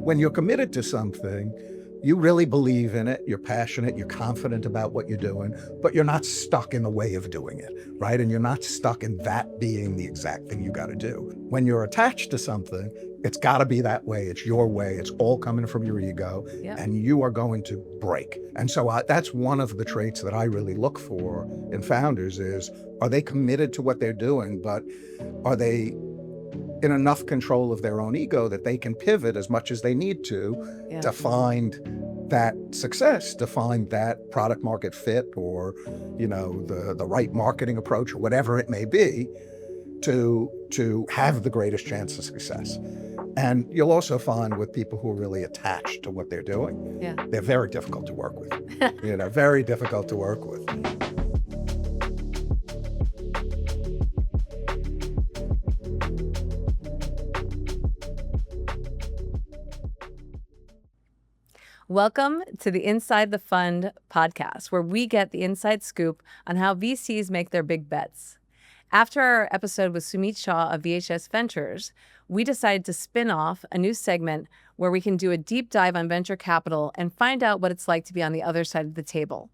when you're committed to something, you really believe in it, you're passionate, you're confident about what you're doing, but you're not stuck in the way of doing it, right? And you're not stuck in that being the exact thing you got to do. When you're attached to something, it's got to be that way. It's your way. It's all coming from your ego, and you are going to break. And so that's one of the traits that I really look for in founders is, are they committed to what they're doing, but are they in enough control of their own ego that they can pivot as much as they need to find that success, to find that product market fit, or the right marketing approach, or whatever it may be, to have the greatest chance of success. And you'll also find with people who are really attached to what they're doing, they're very difficult to work with. Very difficult to work with. Welcome to the Inside the Fund podcast, where we get the inside scoop on how VCs make their big bets. After our episode with Sumit Shah of VHS Ventures, we decided to spin off a new segment where we can do a deep dive on venture capital and find out what it's like to be on the other side of the table.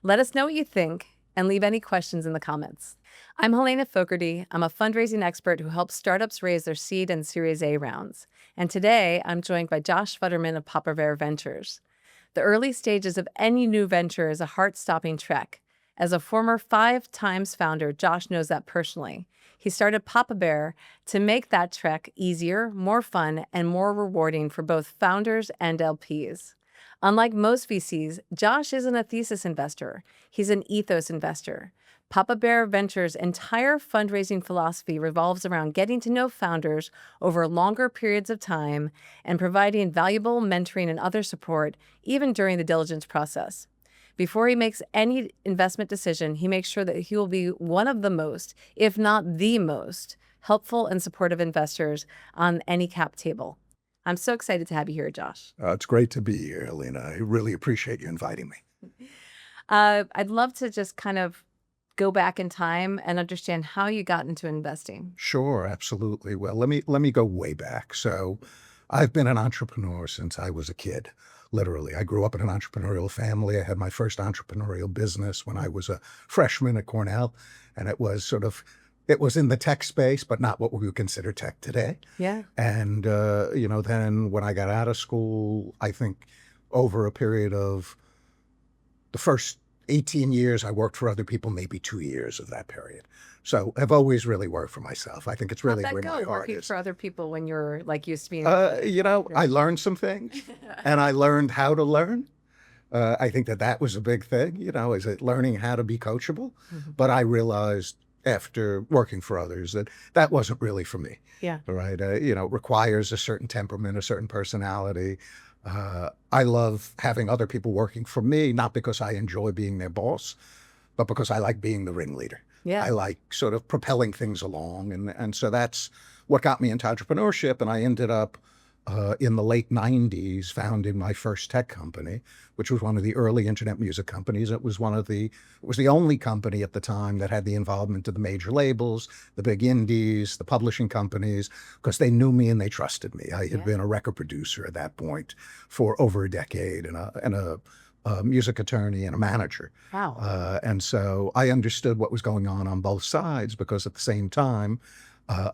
Let us know what you think and leave any questions in the comments. I'm Helena Fogarty. I'm a fundraising expert who helps startups raise their seed and Series A rounds. And today, I'm joined by Josh Schwetterman of Papa Bear Ventures. The early stages of any new venture is a heart-stopping trek. As a former 5 times founder, Josh knows that personally. He started Papa Bear to make that trek easier, more fun, and more rewarding for both founders and LPs. Unlike most VCs, Josh isn't a thesis investor. He's an ethos investor. Papa Bear Ventures' entire fundraising philosophy revolves around getting to know founders over longer periods of time and providing valuable mentoring and other support, even during the diligence process. Before he makes any investment decision, he makes sure that he will be one of the most, if not the most, helpful and supportive investors on any cap table. I'm so excited to have you here, Josh. It's great to be here, Helena. I really appreciate you inviting me. I'd love to just kind of go back in time and understand how you got into investing. Sure, absolutely. Well, let me go way back. So I've been an entrepreneur since I was a kid, literally. I grew up in an entrepreneurial family. I had my first entrepreneurial business when I was a freshman at Cornell, and it was in the tech space, but not what we would consider tech today. Yeah. And, then when I got out of school, I think over a period of the first 18 years, I worked for other people, maybe 2 years of that period. So I've always really worked for myself. I think it's really where my heart working is. For other people when you're like used to being. I learned some things and I learned how to learn. I think that was a big thing, is it learning how to be coachable. Mm-hmm. But I realized after working for others that wasn't really for me. Yeah. Right. It requires a certain temperament, a certain personality. I love having other people working for me, not because I enjoy being their boss, but because I like being the ringleader. Yeah. I like sort of propelling things along. And so that's what got me into entrepreneurship. And I ended up in the late 90s founding my first tech company, which was one of the early internet music companies. It was the only company at the time that had the involvement of the major labels, the big indies, the publishing companies, because they knew me and they trusted me. I had been a record producer at that point for over a decade and a music attorney and a manager. Wow. And so I understood what was going on both sides, because at the same time,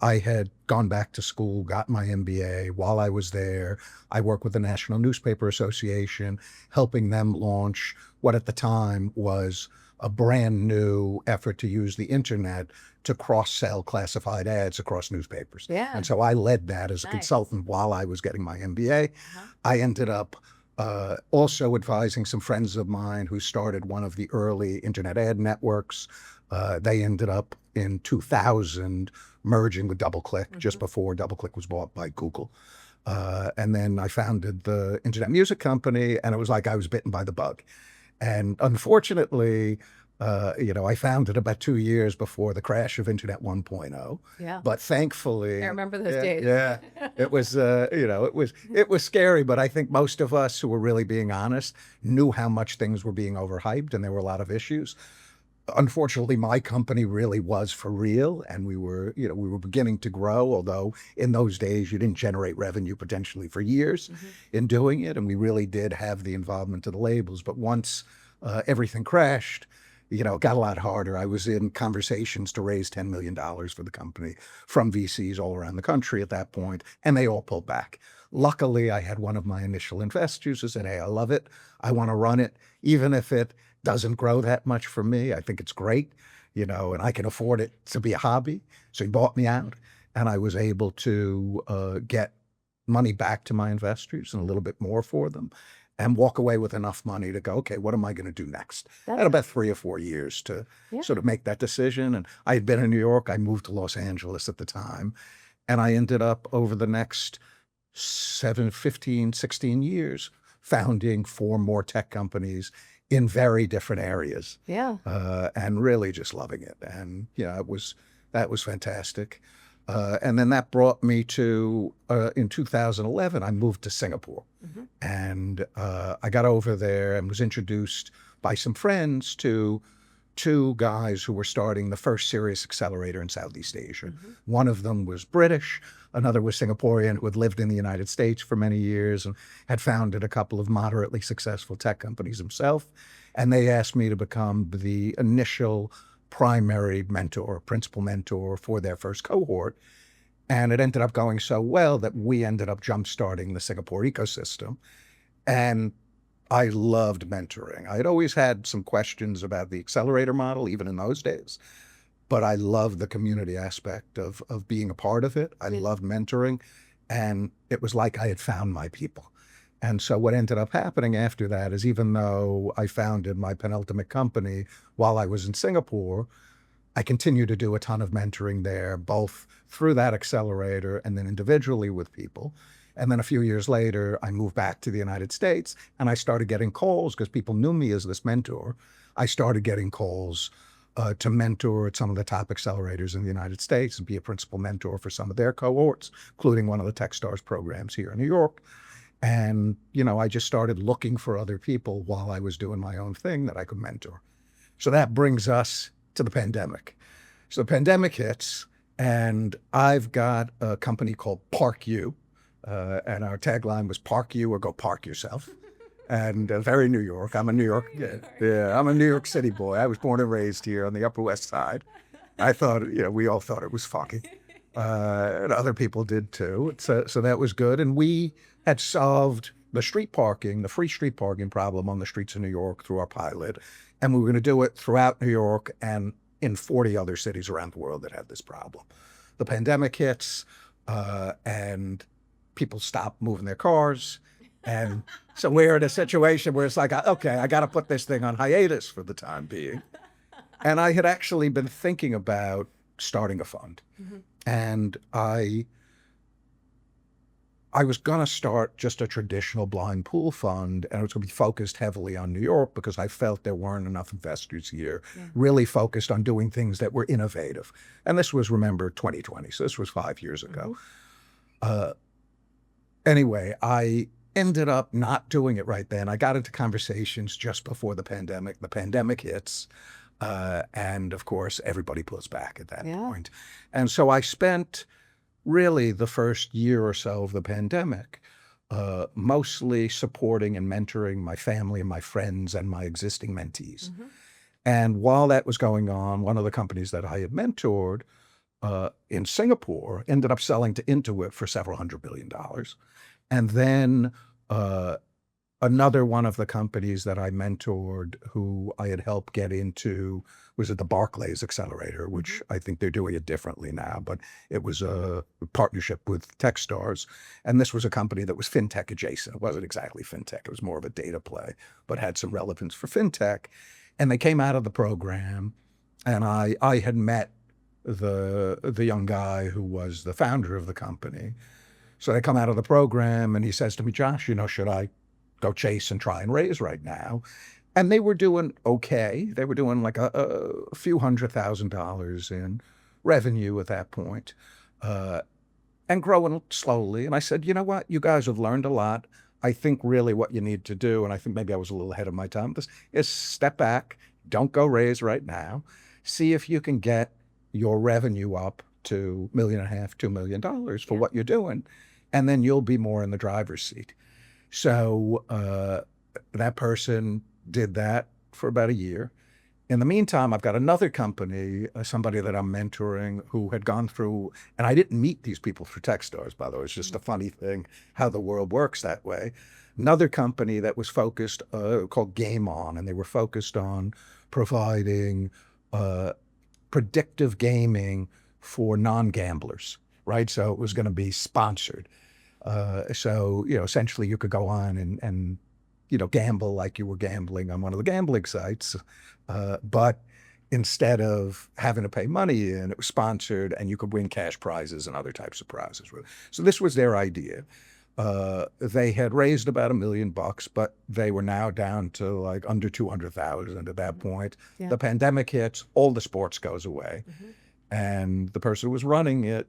I had gone back to school, got my MBA. While I was there, I worked with the National Newspaper Association, helping them launch what at the time was a brand new effort to use the internet to cross-sell classified ads across newspapers. Yeah. And so I led that as a consultant while I was getting my MBA. Uh-huh. I ended up also advising some friends of mine who started one of the early internet ad networks. They ended up in 2000 merging with DoubleClick, just before DoubleClick was bought by Google. And then I founded the internet music company, and it was like I was bitten by the bug. And unfortunately, I founded about 2 years before the crash of Internet 1.0. Yeah. But thankfully, I remember those days. Yeah, it was, it was scary. But I think most of us who were really being honest knew how much things were being overhyped, and there were a lot of issues. unfortunately, my company really was for real, and we were beginning to grow, although in those days you didn't generate revenue potentially for years in doing it, and we really did have the involvement of the labels. But once everything crashed, it got a lot harder. I was in conversations to raise $10 million for the company from VCs all around the country at that point, and they all pulled back. Luckily, I had one of my initial investors who said, "Hey, I love it. I want to run it, even if it doesn't grow that much for me. I think it's great, and I can afford it to be a hobby." So he bought me out, and I was able to get money back to my investors and a little bit more for them, and walk away with enough money to go, okay, what am I going to do next? I had about 3 or 4 years to sort of make that decision. And I had been in New York. I moved to Los Angeles at the time. And I ended up over the next 7, 15, 16 years founding 4 more tech companies in very different areas. And really just loving it. And, that was fantastic. And then that brought me to, in 2011, I moved to Singapore. And I got over there and was introduced by some friends to 2 guys who were starting the first serious accelerator in Southeast Asia. One of them was British, another was Singaporean, who had lived in the United States for many years and had founded a couple of moderately successful tech companies himself. And they asked me to become the initial primary mentor, principal mentor for their first cohort. And it ended up going so well that we ended up jump-starting the Singapore ecosystem. And I loved mentoring. I had always had some questions about the accelerator model, even in those days, but I loved the community aspect of being a part of it. I loved mentoring, and it was like I had found my people. And so what ended up happening after that is, even though I founded my penultimate company while I was in Singapore, I continued to do a ton of mentoring there, both through that accelerator and then individually with people. And then a few years later, I moved back to the United States, and I started getting calls because people knew me as this mentor. I started getting calls to mentor at some of the top accelerators in the United States and be a principal mentor for some of their cohorts, including one of the Techstars programs here in New York. And, I just started looking for other people while I was doing my own thing that I could mentor. So that brings us to the pandemic. So the pandemic hits, and I've got a company called Park You, and our tagline was "Park You or Go Park Yourself." And very New York. I'm a New York, I'm a New York City boy. I was born and raised here on the Upper West Side. I thought, we all thought it was funky. And other people did too. So that was good. And we had solved the free street parking problem on the streets of New York through our pilot. And we were going to do it throughout New York and in 40 other cities around the world that had this problem. The pandemic hits, and people stop moving their cars. And so we're in a situation where it's like, okay, I got to put this thing on hiatus for the time being. And I had actually been thinking about starting a fund. And I was going to start just a traditional blind pool fund, and it was going to be focused heavily on New York because I felt there weren't enough investors here, really focused on doing things that were innovative. And this was, remember, 2020, so this was 5 years ago. Anyway, I ended up not doing it right then. I got into conversations just before the pandemic. The pandemic hits, and of course, everybody pulls back at that point. And so I spent really the first year or so of the pandemic mostly supporting and mentoring my family and my friends and my existing mentees. And while that was going on, one of the companies that I had mentored in Singapore ended up selling to Intuit for several $100 billion. And then another one of the companies that I mentored, who I had helped get into, was at the Barclays Accelerator, which I think they're doing it differently now, but it was a partnership with Techstars. And this was a company that was fintech adjacent. It wasn't exactly fintech. It was more of a data play, but had some relevance for fintech. And they came out of the program, and I had met the young guy who was the founder of the company. So they come out of the program, and he says to me, "Josh, should I go chase and try and raise right now?" And they were doing okay. They were doing like a few $100,000 in revenue at that point, and growing slowly. And I said, "You know what? You guys have learned a lot. I think really what you need to do," and I think maybe I was a little ahead of my time, is step back Don't go raise right now. See if you can get your revenue up to $1.5 million, $2 million for what you're doing, and then you'll be more in the driver's seat. So that person did that for about a year. In the meantime, I've got another company, somebody that I'm mentoring who had gone through, and I didn't meet these people through Techstars, by the way. It's just a funny thing how the world works that way. Another company that was focused, called Game On, and they were focused on providing predictive gaming for non-gamblers, right? So it was going to be sponsored. So, essentially you could go on and gamble like you were gambling on one of the gambling sites. But instead of having to pay money in, it was sponsored and you could win cash prizes and other types of prizes. So this was their idea. They had raised about $1 million, but they were now down to like under 200,000 at that point. Yeah. The pandemic hits, all the sports goes away. And the person who was running it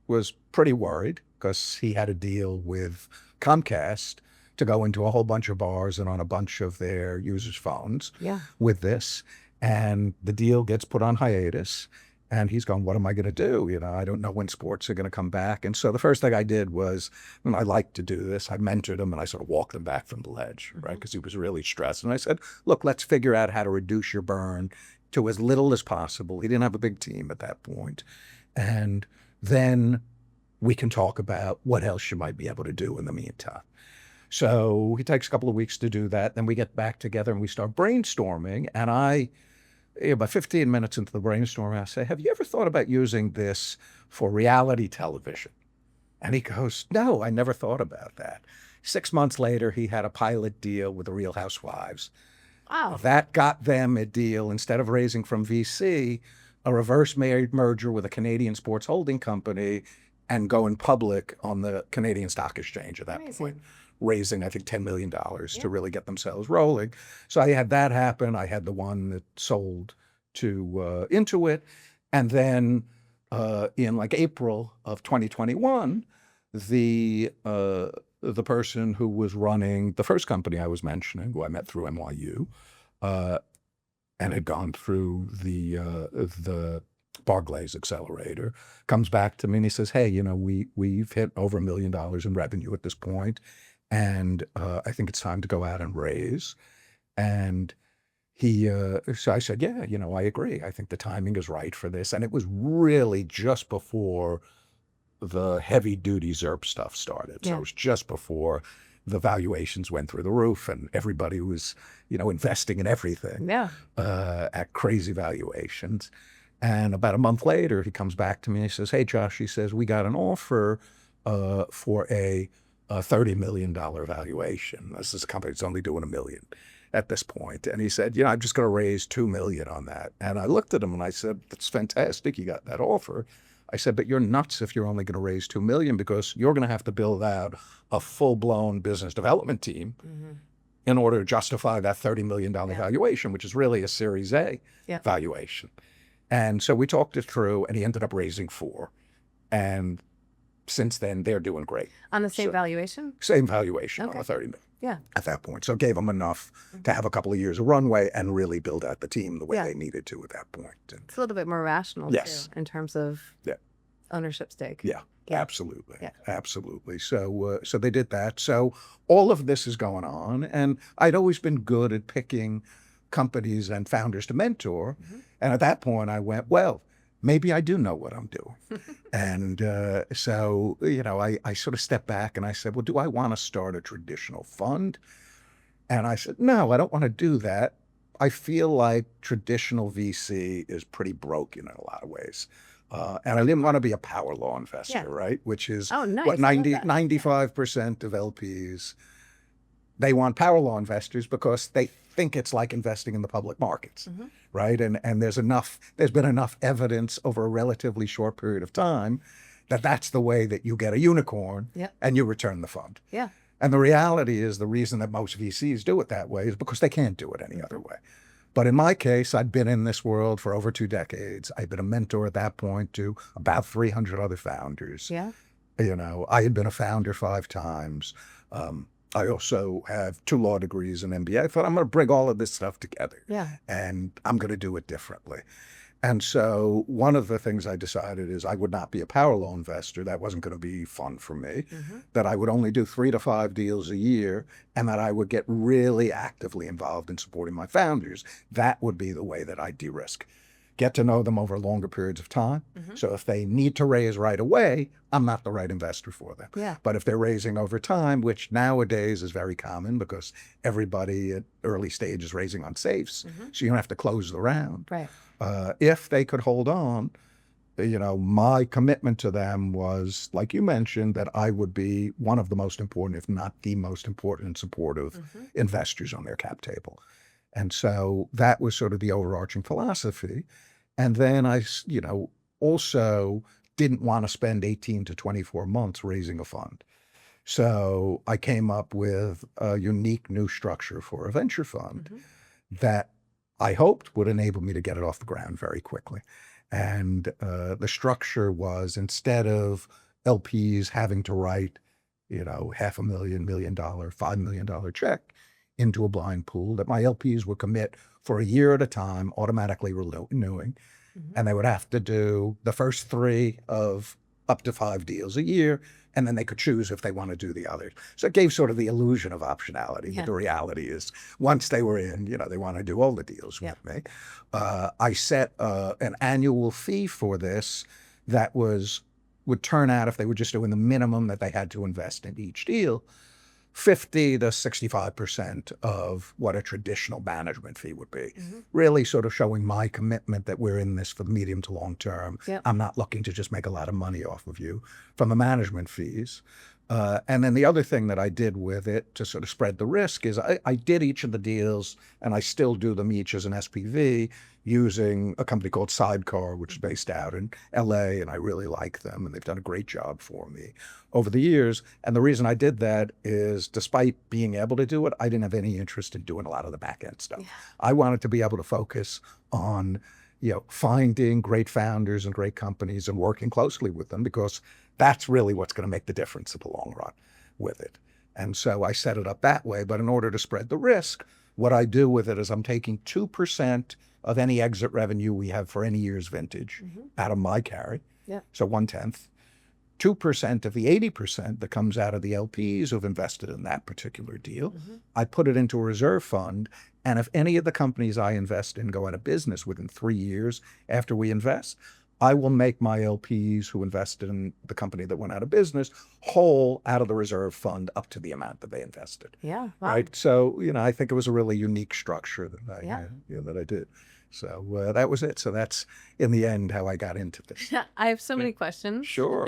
was pretty worried because he had a deal with Comcast to go into a whole bunch of bars and on a bunch of their users' phones with this. And the deal gets put on hiatus. And he's going, what am I going to do? I don't know when sports are going to come back. And so the first thing I did was, and I like to do this, I mentored him and I sort of walked him back from the ledge, right? Because he was really stressed. And I said, look, let's figure out how to reduce your burn to as little as possible. He didn't have a big team at that point. And then we can talk about what else you might be able to do in the meantime. So he takes a couple of weeks to do that. Then we get back together and we start brainstorming. And about 15 minutes into the brainstorm, I say, have you ever thought about using this for reality television? And he goes, no, I never thought about that. 6 months later, he had a pilot deal with the Real Housewives. Wow. That got them a deal, instead of raising from VC, a reverse merger with a Canadian sports holding company and going public on the Canadian Stock Exchange at that point, raising, I think, $10 million to really get themselves rolling. So I had that happen. I had the one that sold to Intuit. And then in like April of 2021, the person who was running the first company I was mentioning, who I met through NYU, and had gone through the Barclays accelerator, comes back to me and he says, hey, we've hit over $1 million in revenue at this point, and I think it's time to go out and raise. And so I said, yeah, I agree. I think the timing is right for this. And it was really just before the heavy duty ZERP stuff started. So it was just before the valuations went through the roof and everybody was, investing in everything at crazy valuations. And about a month later, he comes back to me and he says, hey, Josh, he says, we got an offer for a $30 million valuation. This is a company that's only doing $1 million at this point. And he said, I'm just going to raise $2 million on that. And I looked at him and I said, that's fantastic. You got that offer. I said, but you're nuts if you're only going to raise $2 million, because you're going to have to build out a full-blown business development team in order to justify that $30 million valuation, which is really a Series A valuation. And so we talked it through, and he ended up raising $4 million. And since then, they're doing great. On the same valuation? Same valuation on the $30 million. Yeah. At that point. So it gave them enough to have a couple of years of runway and really build out the team the way they needed to at that point. And it's a little bit more rational too, in terms of ownership stake. Yeah. Absolutely. Yeah. Absolutely. So so they did that. So all of this is going on. And I'd always been good at picking companies and founders to mentor. And at that point I went, well, maybe I do know what I'm doing. And so, I sort of stepped back and I said, well, do I want to start a traditional fund? And I said, no, I don't want to do that. I feel like traditional VC is pretty broken in a lot of ways. And I didn't want to be a power law investor, right? Which is what 95% of LPs, they want power law investors because they think it's like investing in the public markets, right? And there's been enough evidence over a relatively short period of time that that's the way that you get a unicorn and you return the fund. Yeah. And the reality is the reason that most VCs do it that way is because they can't do it any other way. But in my case, I'd been in this world for over 2 decades. I'd been a mentor at that point to about 300 other founders. Yeah. I had been a founder 5 times. I also have 2 law degrees and MBA. I thought I'm going to bring all of this stuff together. Yeah. And I'm going to do it differently. And so one of the things I decided is I would not be a power law investor. That wasn't going to be fun for me. That I would only do 3 to 5 deals a year, and that I would get really actively involved in supporting my founders. That would be the way that I de-risk. Get to know them over longer periods of time. So if they need to raise right away, I'm not the right investor for them. Yeah. But if they're raising over time, which nowadays is very common because everybody at early stage is raising on safes, so you don't have to close the round. Right. If they could hold on, my commitment to them was, like you mentioned, that I would be one of the most important, if not the most important and supportive investors on their cap table. And so that was sort of the overarching philosophy. And then I, also didn't want to spend 18 to 24 months raising a fund. So I came up with a unique new structure for a venture fund that I hoped would enable me to get it off the ground very quickly. And the structure was, instead of LPs having to write, $500,000, $1 million, $5 million check into a blind pool, that my LPs would commit for a year at a time, automatically renewing. And they would have to do the first 3 of up to 5 deals a year, and then they could choose if they want to do the others. So it gave sort of the illusion of optionality. Yeah. But the reality is, once they were in, they want to do all the deals with me. I set an annual fee for this that would turn out, if they were just doing the minimum that they had to invest in each deal, 50 to 65% of what a traditional management fee would be. Really sort of showing my commitment that we're in this for the medium to long term. Yep. I'm not looking to just make a lot of money off of you from the management fees. And then the other thing that I did with it to sort of spread the risk is I did each of the deals, and I still do them each as an SPV, using a company called Sidecar, which is based out in LA, and I really like them, and they've done a great job for me over the years. And the reason I did that is, despite being able to do it, I didn't have any interest in doing a lot of the back end stuff. I wanted to be able to focus on, finding great founders and great companies and working closely with them, because that's really what's going to make the difference in the long run with it. And so I set it up that way. But in order to spread the risk, what I do with it is I'm taking 2% of any exit revenue we have for any year's vintage out of my carry. So 1/10. 2% of the 80% that comes out of the LPs who've invested in that particular deal. I put it into a reserve fund. And if any of the companies I invest in go out of business within 3 years after we invest, I will make my LPs who invested in the company that went out of business whole out of the reserve fund up to the amount that they invested. Yeah. Wow. Right. So, I think it was a really unique structure that I did. So that was it. So that's, in the end, how I got into this. I have so many questions. Sure.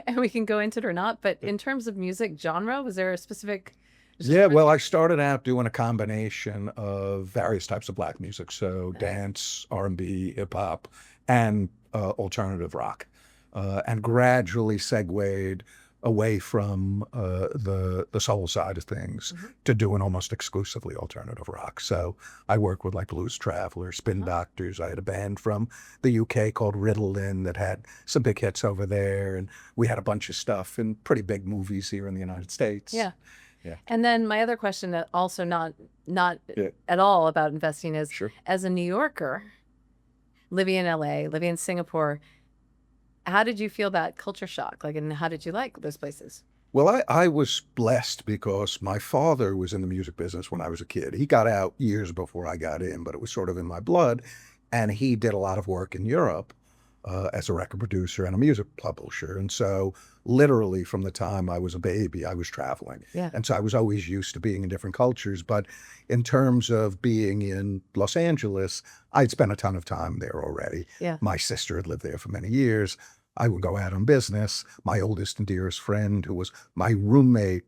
And we can go into it or not. But in terms of music genre, was there a specific Yeah, well, I started out doing a combination of various types of Black music. So dance, R&B, hip hop, and alternative rock, and gradually segued away from the soul side of things to doing almost exclusively alternative rock. So I work with like Blues Traveler, Spin Doctors. I had a band from the UK called Ritalin that had some big hits over there, and we had a bunch of stuff in pretty big movies here in the United States. Yeah. Yeah. And then my other question, that also not at all about investing, is, as a New Yorker, living in LA, living in Singapore, how did you feel that culture shock? And how did you like those places? Well, I was blessed because my father was in the music business when I was a kid. He got out years before I got in, but it was sort of in my blood. And he did a lot of work in Europe as a record producer and a music publisher. And so literally from the time I was a baby, I was traveling. Yeah. And so I was always used to being in different cultures. But in terms of being in Los Angeles, I'd spent a ton of time there already. Yeah. My sister had lived there for many years. I would go out on business. My oldest and dearest friend, who was my roommate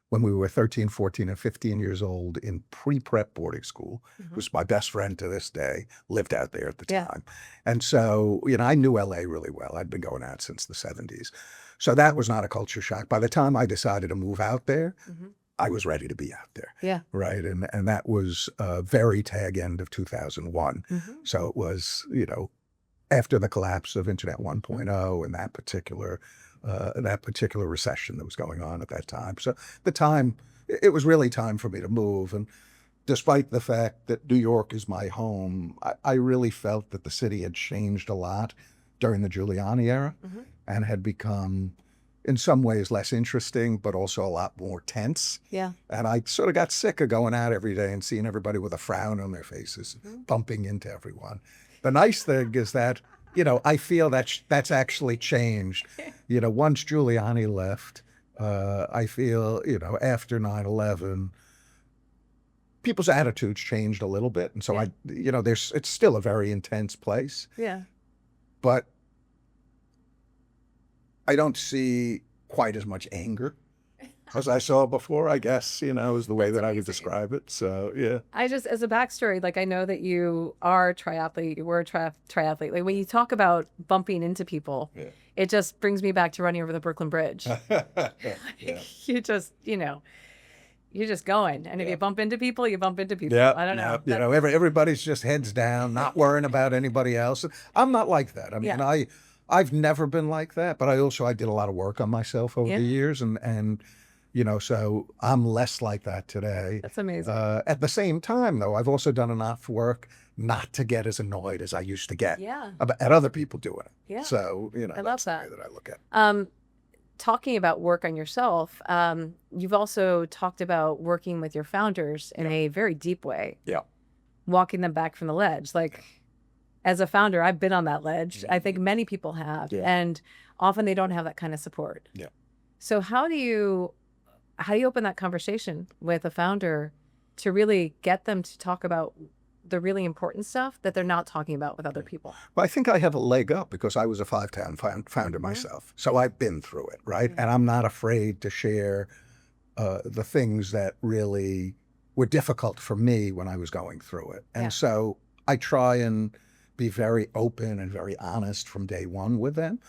when we were 13, 14, and 15 years old in pre-prep boarding school, who's my best friend to this day, lived out there at the time. And so, I knew LA really well. I'd been going out since the 70s. So that was not a culture shock. By the time I decided to move out there, I was ready to be out there. Yeah. Right. And that was very tag end of 2001. So it was, after the collapse of Internet 1.0 and that particular recession that was going on at that time. So the time it was really time for me to move. And despite the fact that New York is my home, I really felt that the city had changed a lot during the Giuliani era and had become, in some ways, less interesting, but also a lot more tense. Yeah. And I sort of got sick of going out every day and seeing everybody with a frown on their faces, bumping into everyone. The nice thing is that, I feel that's actually changed. Once Giuliani left, I feel, after 9/11, people's attitudes changed a little bit. And so it's still a very intense place. Yeah. But I don't see quite as much anger as I saw before, I guess, is the way that I would describe it. So, yeah. I just, as a backstory, like, I know that you are a triathlete, you were a triathlete. Like, when you talk about bumping into people, it just brings me back to running over the Brooklyn Bridge. Yeah. You just, you're just going. And if you bump into people, you bump into people. Yeah, I don't know. Everybody's just heads down, not worrying about anybody else. I'm not like that. I mean, I've never been like that, but I did a lot of work on myself over the years, and so I'm less like that today. That's amazing. At the same time, though, I've also done enough work not to get as annoyed as I used to get at other people doing it. Yeah. So, I love that's that. the way that I look at it. Talking about work on yourself, you've also talked about working with your founders in a very deep way. Yeah. Walking them back from the ledge. Like, as a founder, I've been on that ledge. I think many people have. Yeah. And often they don't have that kind of support. Yeah. So how do you open that conversation with a founder to really get them to talk about the really important stuff that they're not talking about with other people? Well, I think I have a leg up because I was a 5-town founder myself. So I've been through it, right? And I'm not afraid to share the things that really were difficult for me when I was going through it. And so I try and be very open and very honest from day one with them.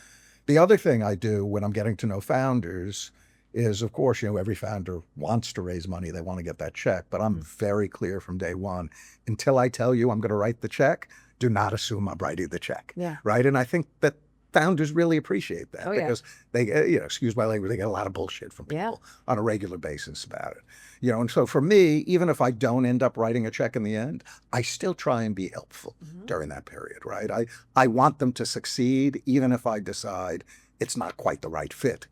The other thing I do when I'm getting to know founders is, of course, every founder wants to raise money. They want to get that check. But I'm very clear from day one, until I tell you I'm going to write the check, do not assume I'm writing the check. Yeah. Right. And I think that founders really appreciate that because they, excuse my language, they get a lot of bullshit from people on a regular basis about it. And so for me, even if I don't end up writing a check in the end, I still try and be helpful during that period. Right. I want them to succeed, even if I decide it's not quite the right fit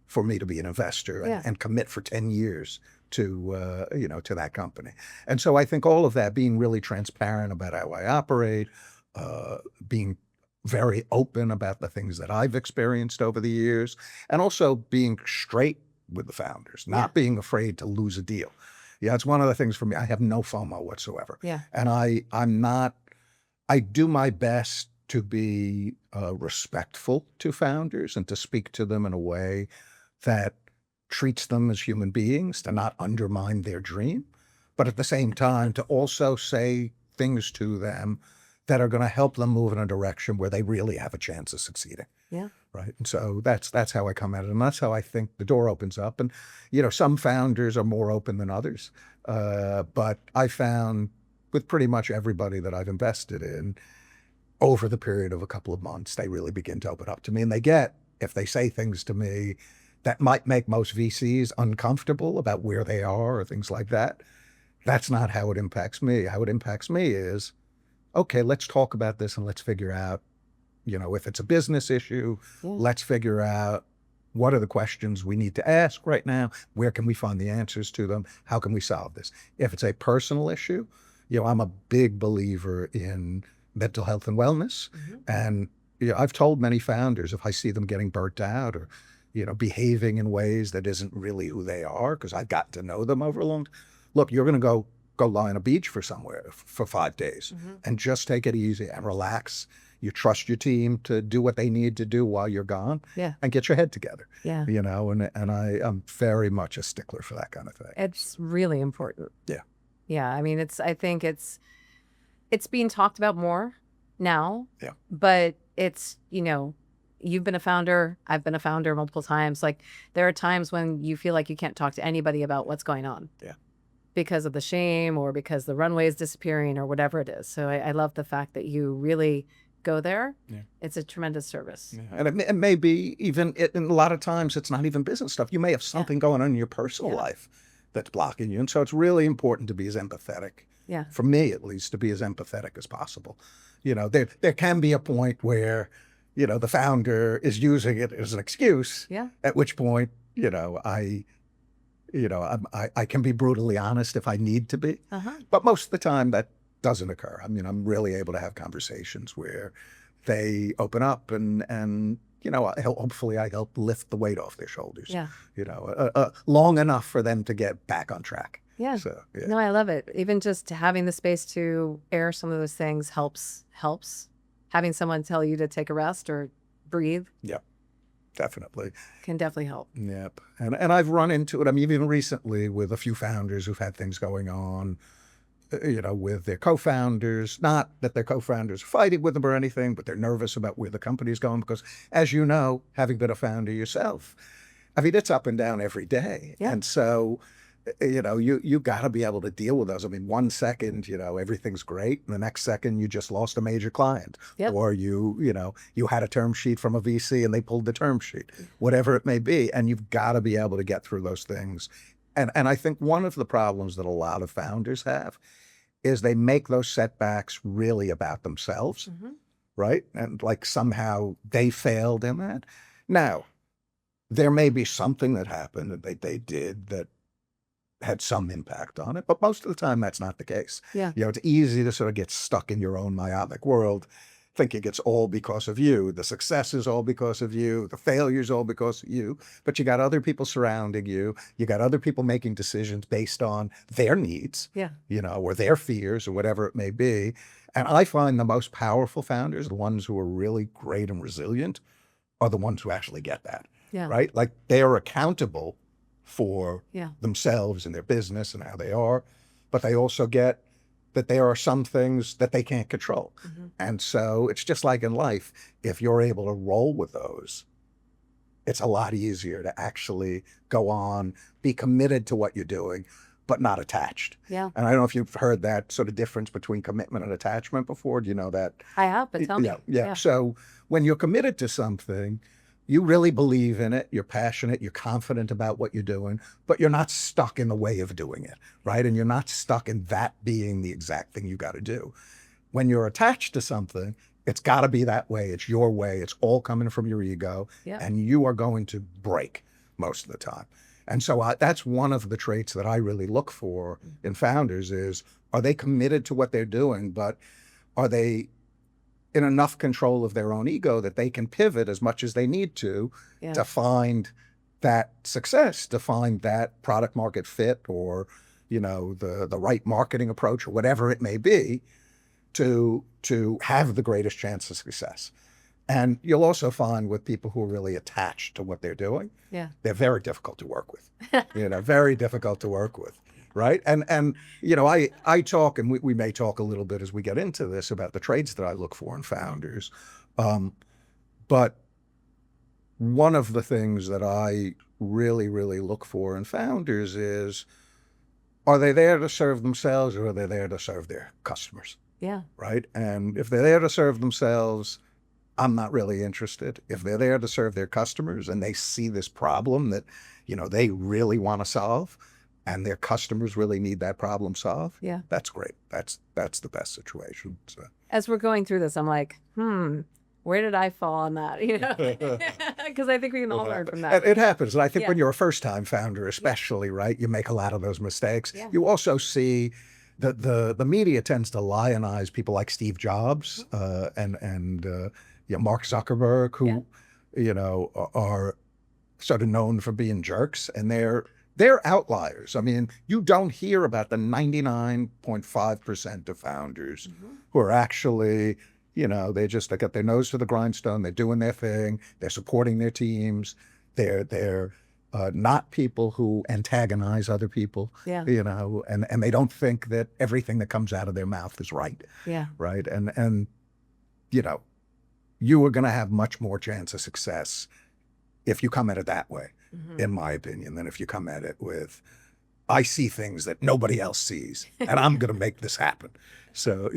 for me to be an investor and commit for 10 years to that company. And so I think all of that, being really transparent about how I operate, being very open about the things that I've experienced over the years, and also being straight with the founders, not being afraid to lose a deal. Yeah, it's one of the things for me. I have no FOMO whatsoever. Yeah. And I do my best to be respectful to founders and to speak to them in a way that treats them as human beings, to not undermine their dream, but at the same time to also say things to them that are going to help them move in a direction where they really have a chance of succeeding. Yeah. Right. And so that's how I come at it. And that's how I think the door opens up. And, some founders are more open than others. But I found with pretty much everybody that I've invested in, over the period of a couple of months, they really begin to open up to me. And if they say things to me that might make most VCs uncomfortable about where they are or things like that, that's not how it impacts me. How it impacts me is, okay, let's talk about this and let's figure out, if it's a business issue, let's figure out what are the questions we need to ask right now? Where can we find the answers to them? How can we solve this? If it's a personal issue, I'm a big believer in mental health and wellness. And I've told many founders, if I see them getting burnt out or, behaving in ways that isn't really who they are, because I've gotten to know them over a long time, look, you're going to go lie on a beach for 5 days and just take it easy and relax. You trust your team to do what they need to do while you're gone and get your head together. Yeah. And I'm very much a stickler for that kind of thing. It's really important. Yeah. Yeah. I mean, I think it's being talked about more now. Yeah. But it's, you've been a founder, I've been a founder multiple times. Like, there are times when you feel like you can't talk to anybody about what's going on. Yeah. Because of the shame or because the runway is disappearing or whatever it is. So I love the fact that you really go there. Yeah. It's a tremendous service. Yeah. And it may be even, and a lot of times it's not even business stuff. You may have something going on in your personal life that's blocking you. And so it's really important to be as empathetic, Yeah. for me at least, to be as empathetic as possible. There can be a point where, the founder is using it as an excuse, Yeah. at which point, I can be brutally honest if I need to be. Uh-huh. But most of the time that doesn't occur. I mean, I'm really able to have conversations where they open up and hopefully I help lift the weight off their shoulders, Yeah. long enough for them to get back on track. Yeah. So, yeah. No, I love it. Even just having the space to air some of those things helps. Having someone tell you to take a rest or breathe Yep, definitely. can definitely help. Yep. And I've run into it. I mean, even recently with a few founders who've had things going on, with their co-founders, not that their co-founders are fighting with them or anything, but they're nervous about where the company's going because, as you know, having been a founder yourself, I mean, it's up and down every day. Yeah. And so, you got to be able to deal with those. I mean, 1 second, everything's great. And the next second, you just lost a major client. Yep. Or you had a term sheet from a VC and they pulled the term sheet, whatever it may be. And you've got to be able to get through those things. And I think one of the problems that a lot of founders have is they make those setbacks really about themselves, Mm-hmm. right? And like somehow they failed in that. Now, there may be something that happened that they did that had some impact on it, but most of the time that's not the case. Yeah. It's easy to sort of get stuck in your own myopic world, thinking it's all because of you. The success is all because of you. The failure is all because of you. But you got other people surrounding you. You got other people making decisions based on their needs, Yeah. or their fears or whatever it may be. And I find the most powerful founders, the ones who are really great and resilient, are the ones who actually get that, Yeah. right? Like they are accountable for Yeah. themselves and their business and how they are, but they also get that there are some things that they can't control. Mm-hmm. And so it's just like in life, if you're able to roll with those, it's a lot easier to actually go on, be committed to what you're doing, but not attached. Yeah. And I don't know if you've heard that sort of difference between commitment and attachment before. Do you know that? I have, but tell me. Yeah. So when you're committed to something, you really believe in it, you're passionate, you're confident about what you're doing, but you're not stuck in the way of doing it, right? And you're not stuck in that being the exact thing you got to do. When you're attached to something, it's got to be that way. It's your way. It's all coming from your ego, Yeah. and you are going to break most of the time. And so that's one of the traits that I really look for in founders is, are they committed to what they're doing, but are they in enough control of their own ego that they can pivot as much as they need to find that success, to find that product market fit or, the right marketing approach or whatever it may be to have the greatest chance of success. And you'll also find with people who are really attached to what they're doing, they're very difficult to work with, very difficult to work with. Right. And I talk, and we may talk a little bit as we get into this about the traits that I look for in founders. But one of the things that I really, really look for in founders is, are they there to serve themselves or are they there to serve their customers? Yeah. Right. And if they're there to serve themselves, I'm not really interested. If they're there to serve their customers and they see this problem that, they really want to solve, and their customers really need that problem solved, that's great. That's the best situation. So. As we're going through this, I'm like, where did I fall on that? Because I think we can all learn from that. It happens. And I think when you're a first-time founder, especially, right, you make a lot of those mistakes. Yeah. You also see that the media tends to lionize people like Steve Jobs and Mark Zuckerberg, who, are sort of known for being jerks, and they're outliers. I mean, you don't hear about the 99.5% of founders who are actually, they got their nose to the grindstone. They're doing their thing. They're supporting their teams. They're not people who antagonize other people, and they don't think that everything that comes out of their mouth is right. Yeah. Right. And you are going to have much more chance of success if you come at it that way, in my opinion, than if you come at it with, I see things that nobody else sees, and I'm going to make this happen. So,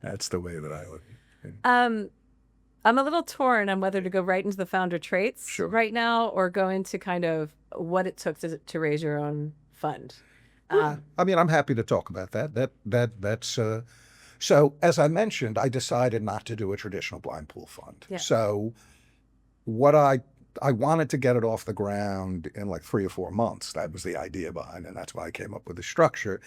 that's the way that I look. I'm a little torn on whether to go right into the founder traits right now or go into kind of what it took to raise your own fund. I mean, I'm happy to talk about that. That's so. As I mentioned, I decided not to do a traditional blind pool fund. Yeah. So what I wanted to get it off the ground in like 3 or 4 months. That was the idea behind it. And that's why I came up with the structure.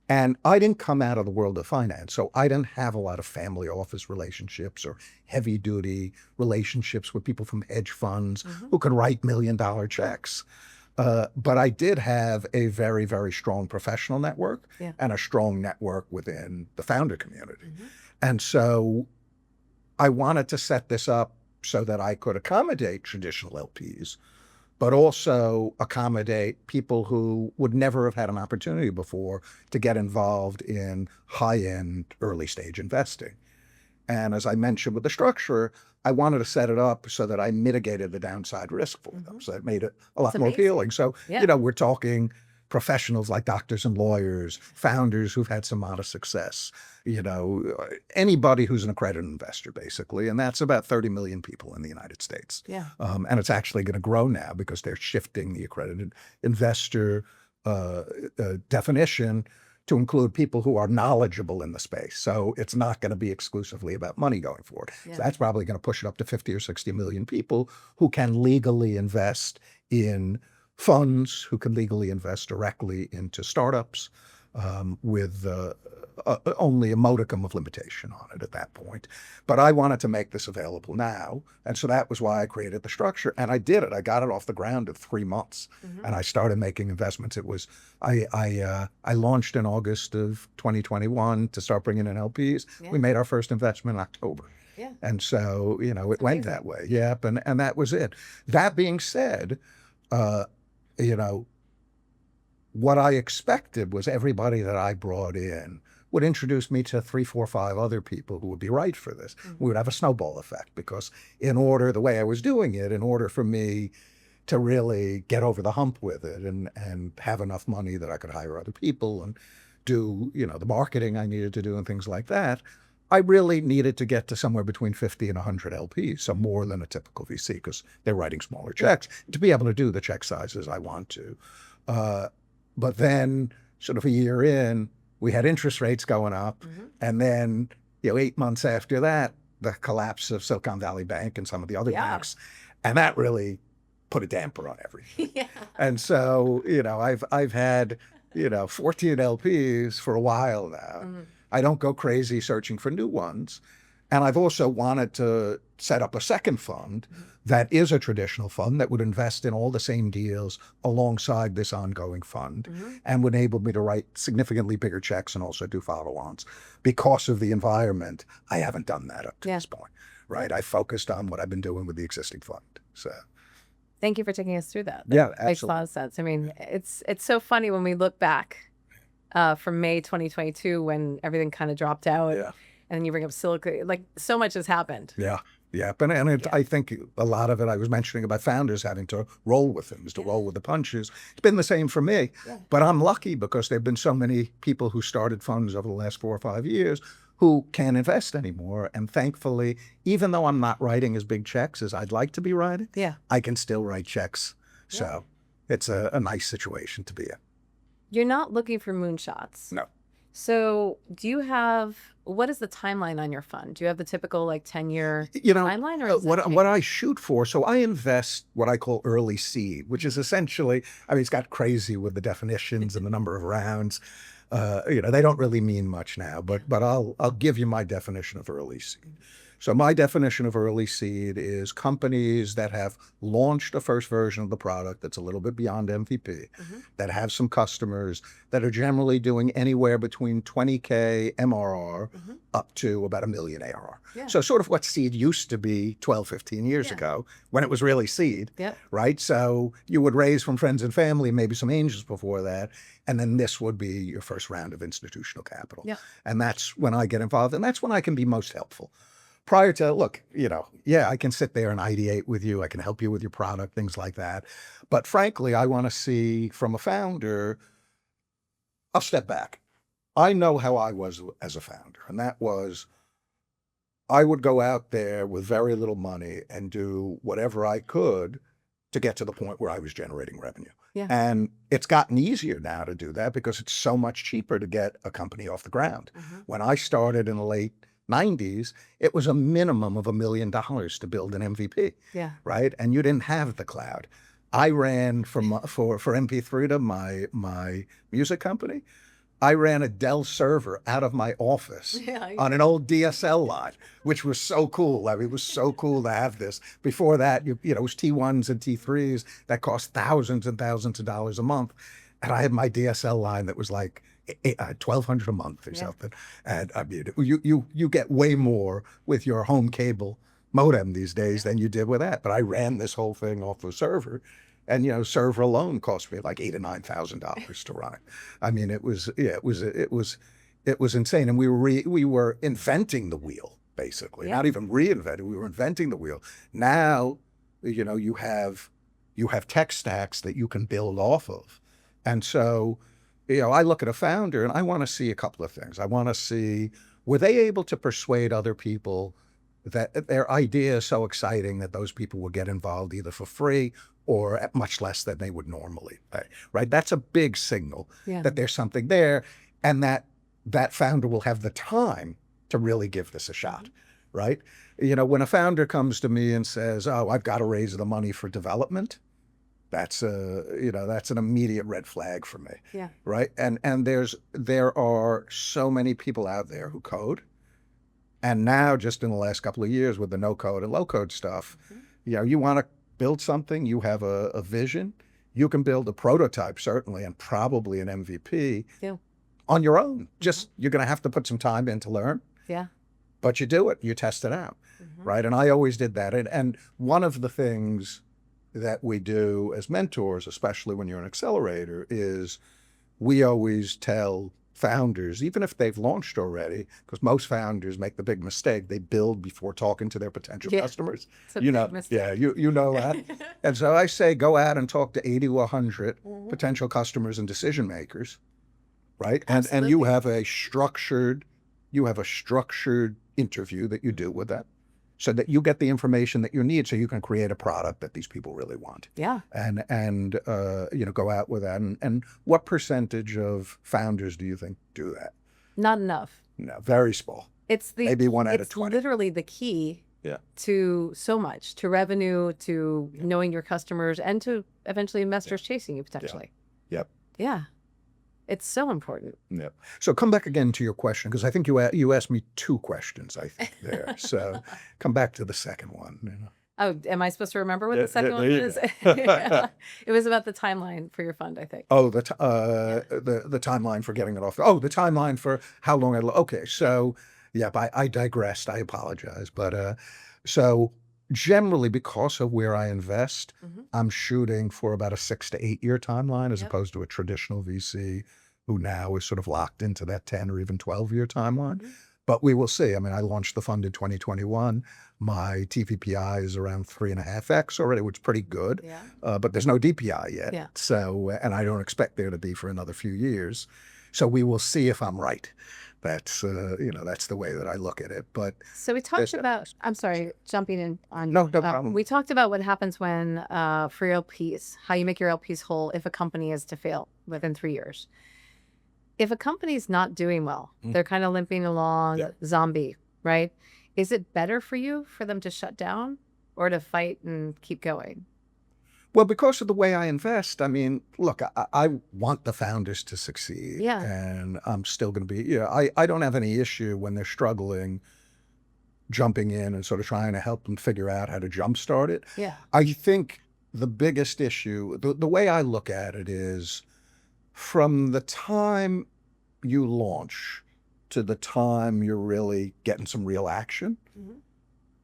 And I didn't come out of the world of finance, so I didn't have a lot of family office relationships or heavy duty relationships with people from hedge funds who could write $1 million checks. But I did have a very, very strong professional network and a strong network within the founder community. And so I wanted to set this up so that I could accommodate traditional LPs, but also accommodate people who would never have had an opportunity before to get involved in high-end early-stage investing. And as I mentioned with the structure, I wanted to set it up so that I mitigated the downside risk for them. So it made it a lot more appealing. So, we're talking professionals like doctors and lawyers, founders who've had some modest success, anybody who's an accredited investor, basically. And that's about 30 million people in the United States. And it's actually going to grow now because they're shifting the accredited investor definition to include people who are knowledgeable in the space. So it's not going to be exclusively about money going forward. So that's probably going to push it up to 50 or 60 million people who can legally invest in funds, who can legally invest directly into startups with only a modicum of limitation on it at that point. But I wanted to make this available now. And so that was why I created the structure. And I did it. I got it off the ground in 3 months. And I started making investments. It was, I launched in August of 2021 to start bringing in LPs. We made our first investment in October. And so, it went that way. And that was it. That being said, what I expected was everybody that I brought in would introduce me to 3, 4, 5 other people who would be right for this. We would have a snowball effect because the way I was doing it, in order for me to really get over the hump with it and have enough money that I could hire other people and do, the marketing I needed to do and things like that, I really needed to get to somewhere between 50 and 100 LPs, so more than a typical VC because they're writing smaller checks, to be able to do the check sizes I want to. But then sort of a year in, we had interest rates going up. And then, 8 months after that, the collapse of Silicon Valley Bank and some of the other banks. And that really put a damper on everything. And so, I've had, 14 LPs for a while now. I don't go crazy searching for new ones. And I've also wanted to set up a second fund that is a traditional fund that would invest in all the same deals alongside this ongoing fund and would enable me to write significantly bigger checks and also do follow-ons. Because of the environment, I haven't done that up to this point, right? I focused on what I've been doing with the existing fund. So thank you for taking us through that. That makes a lot of sense. I mean, it's so funny when we look back from May 2022 when everything kind of dropped out. And then you bring up Silicon, like so much has happened. I think a lot of it I was mentioning about founders having to roll with things, to roll with the punches. It's been the same for me, but I'm lucky because there have been so many people who started funds over the last 4 or 5 years who can't invest anymore. And thankfully, even though I'm not writing as big checks as I'd like to be writing, I can still write checks. So it's a nice situation to be in. You're not looking for moonshots. No. So what is the timeline on your fund? Do you have the typical 10-year timeline? Or what I shoot for, so I invest what I call early seed, which is essentially, it's got crazy with the definitions and the number of rounds. They don't really mean much now, but I'll give you my definition of early seed. So my definition of early seed is companies that have launched a first version of the product that's a little bit beyond MVP, that have some customers that are generally doing anywhere between 20K MRR up to about $1 million ARR. So sort of what seed used to be 12, 15 years ago when it was really seed, right? So you would raise from friends and family, maybe some angels before that, and then this would be your first round of institutional capital. And that's when I get involved, and that's when I can be most helpful. Prior to, look, I can sit there and ideate with you. I can help you with your product, things like that. But frankly, I want to see from a founder, I'll step back. I know how I was as a founder, and that was I would go out there with very little money and do whatever I could to get to the point where I was generating revenue. Yeah. And it's gotten easier now to do that because it's so much cheaper to get a company off the ground. When I started in the late 90s, it was a minimum of $1 million to build an MVP, Yeah. right? And you didn't have the cloud. I ran for MP3 my music company. I ran a Dell server out of my office on an old DSL line, which was so cool. I mean, it was so cool to have this. Before that, you know, it was T1s and T3s that cost thousands and thousands of dollars a month. And I had my DSL line that was like $1,200 a month or something. And I mean, you get way more with your home cable modem these days than you did with that. But I ran this whole thing off a server. And, you know, server alone cost me like $8,000 or $9,000 to run it. I mean, it was insane. And we were inventing the wheel, basically, not even reinventing. We were inventing the wheel. Now, you know, you have tech stacks that you can build off of. And so, you know, I look at a founder and I want to see a couple of things. I want to see, were they able to persuade other people that their idea is so exciting that those people will get involved either for free or at much less than they would normally pay, right? That's a big signal that there's something there, and that founder will have the time to really give this a shot, right? You know, when a founder comes to me and says, "Oh, I've got to raise the money for development," that's an immediate red flag for me, right? And there are so many people out there who code, and now just in the last couple of years with the no code and low code stuff, you know, you want to build something, you have a vision, you can build a prototype, certainly, and probably an MVP on your own. Just, you're going to have to put some time in to learn. Yeah. But you do it, you test it out, right? And I always did that. And one of the things that we do as mentors, especially when you're an accelerator, is we always tell founders, even if they've launched already, because most founders make the big mistake, they build before talking to their potential customers. You know, you know that. And so I say, go out and talk to 80 or 100 potential customers and decision makers, right? And you have a structured interview that you do with them, so that you get the information that you need, so you can create a product that these people really want. Yeah. And you know, go out with that. And what percentage of founders do you think do that? Not enough. No, very small. Maybe 1 out of 20. It's literally the key to so much, to revenue, to knowing your customers, and to eventually investors chasing you potentially. Yep. Yeah. It's so important. Yep. So come back again to your question, because I think you asked me 2 questions, I think, there. So come back to the second one. You know. Oh, am I supposed to remember what the second one is? It was about the timeline for your fund, I think. Oh, the timeline for getting it off. Oh, the timeline for how long okay. So, I digressed. I apologize. But so generally, because of where I invest, I'm shooting for about a 6 to 8 year timeline, as opposed to a traditional VC who now is sort of locked into that 10 or even 12-year timeline. But we will see. I mean, I launched the fund in 2021. My TVPI is around 3.5x already, which is pretty good. But there's no DPI yet. So, and I don't expect there to be for another few years. So we will see if I'm right. That's that's the way that I look at it. But so we talked about. I'm sorry, jumping in on. No problem. We talked about what happens when for your LPs, how you make your LPs whole if a company is to fail within 3 years. If a company's not doing well, they're kind of limping along, zombie, right? Is it better for you for them to shut down or to fight and keep going? Well, because of the way I invest, I mean, look, I want the founders to succeed. And I'm still going to be, I don't have any issue when they're struggling, jumping in and sort of trying to help them figure out how to jumpstart it. I think the biggest issue, the way I look at it is, from the time you launch to the time you're really getting some real action,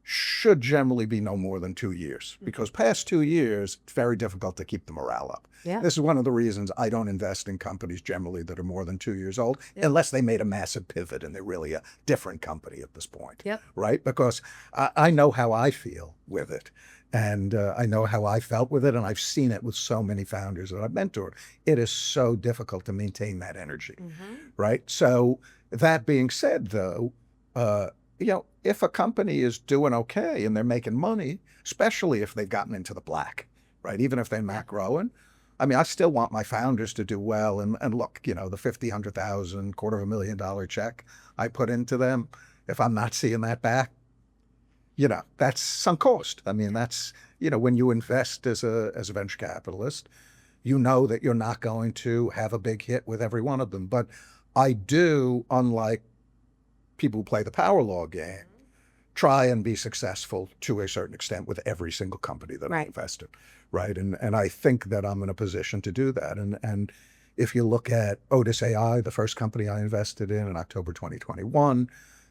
should generally be no more than 2 years, because past 2 years, it's very difficult to keep the morale up. This is one of the reasons I don't invest in companies generally that are more than 2 years old, unless they made a massive pivot and they're really a different company at this point, right? Because I know how I feel with it. And I know how I felt with it, and I've seen it with so many founders that I've mentored. It is so difficult to maintain that energy, right? So that being said, though, if a company is doing okay and they're making money, especially if they've gotten into the black, right? Even if they're not growing, I mean, I still want my founders to do well. And look, you know, the 50, 100,000, $250,000 check I put into them, if I'm not seeing that back, you know, that's sunk cost. I mean, that's, you know, when you invest as a venture capitalist, you know that you're not going to have a big hit with every one of them. But I do, unlike people who play the power law game, try and be successful to a certain extent with every single company that I invest in, right? And I think that I'm in a position to do that. And if you look at Otis AI, the first company I invested in October 2021,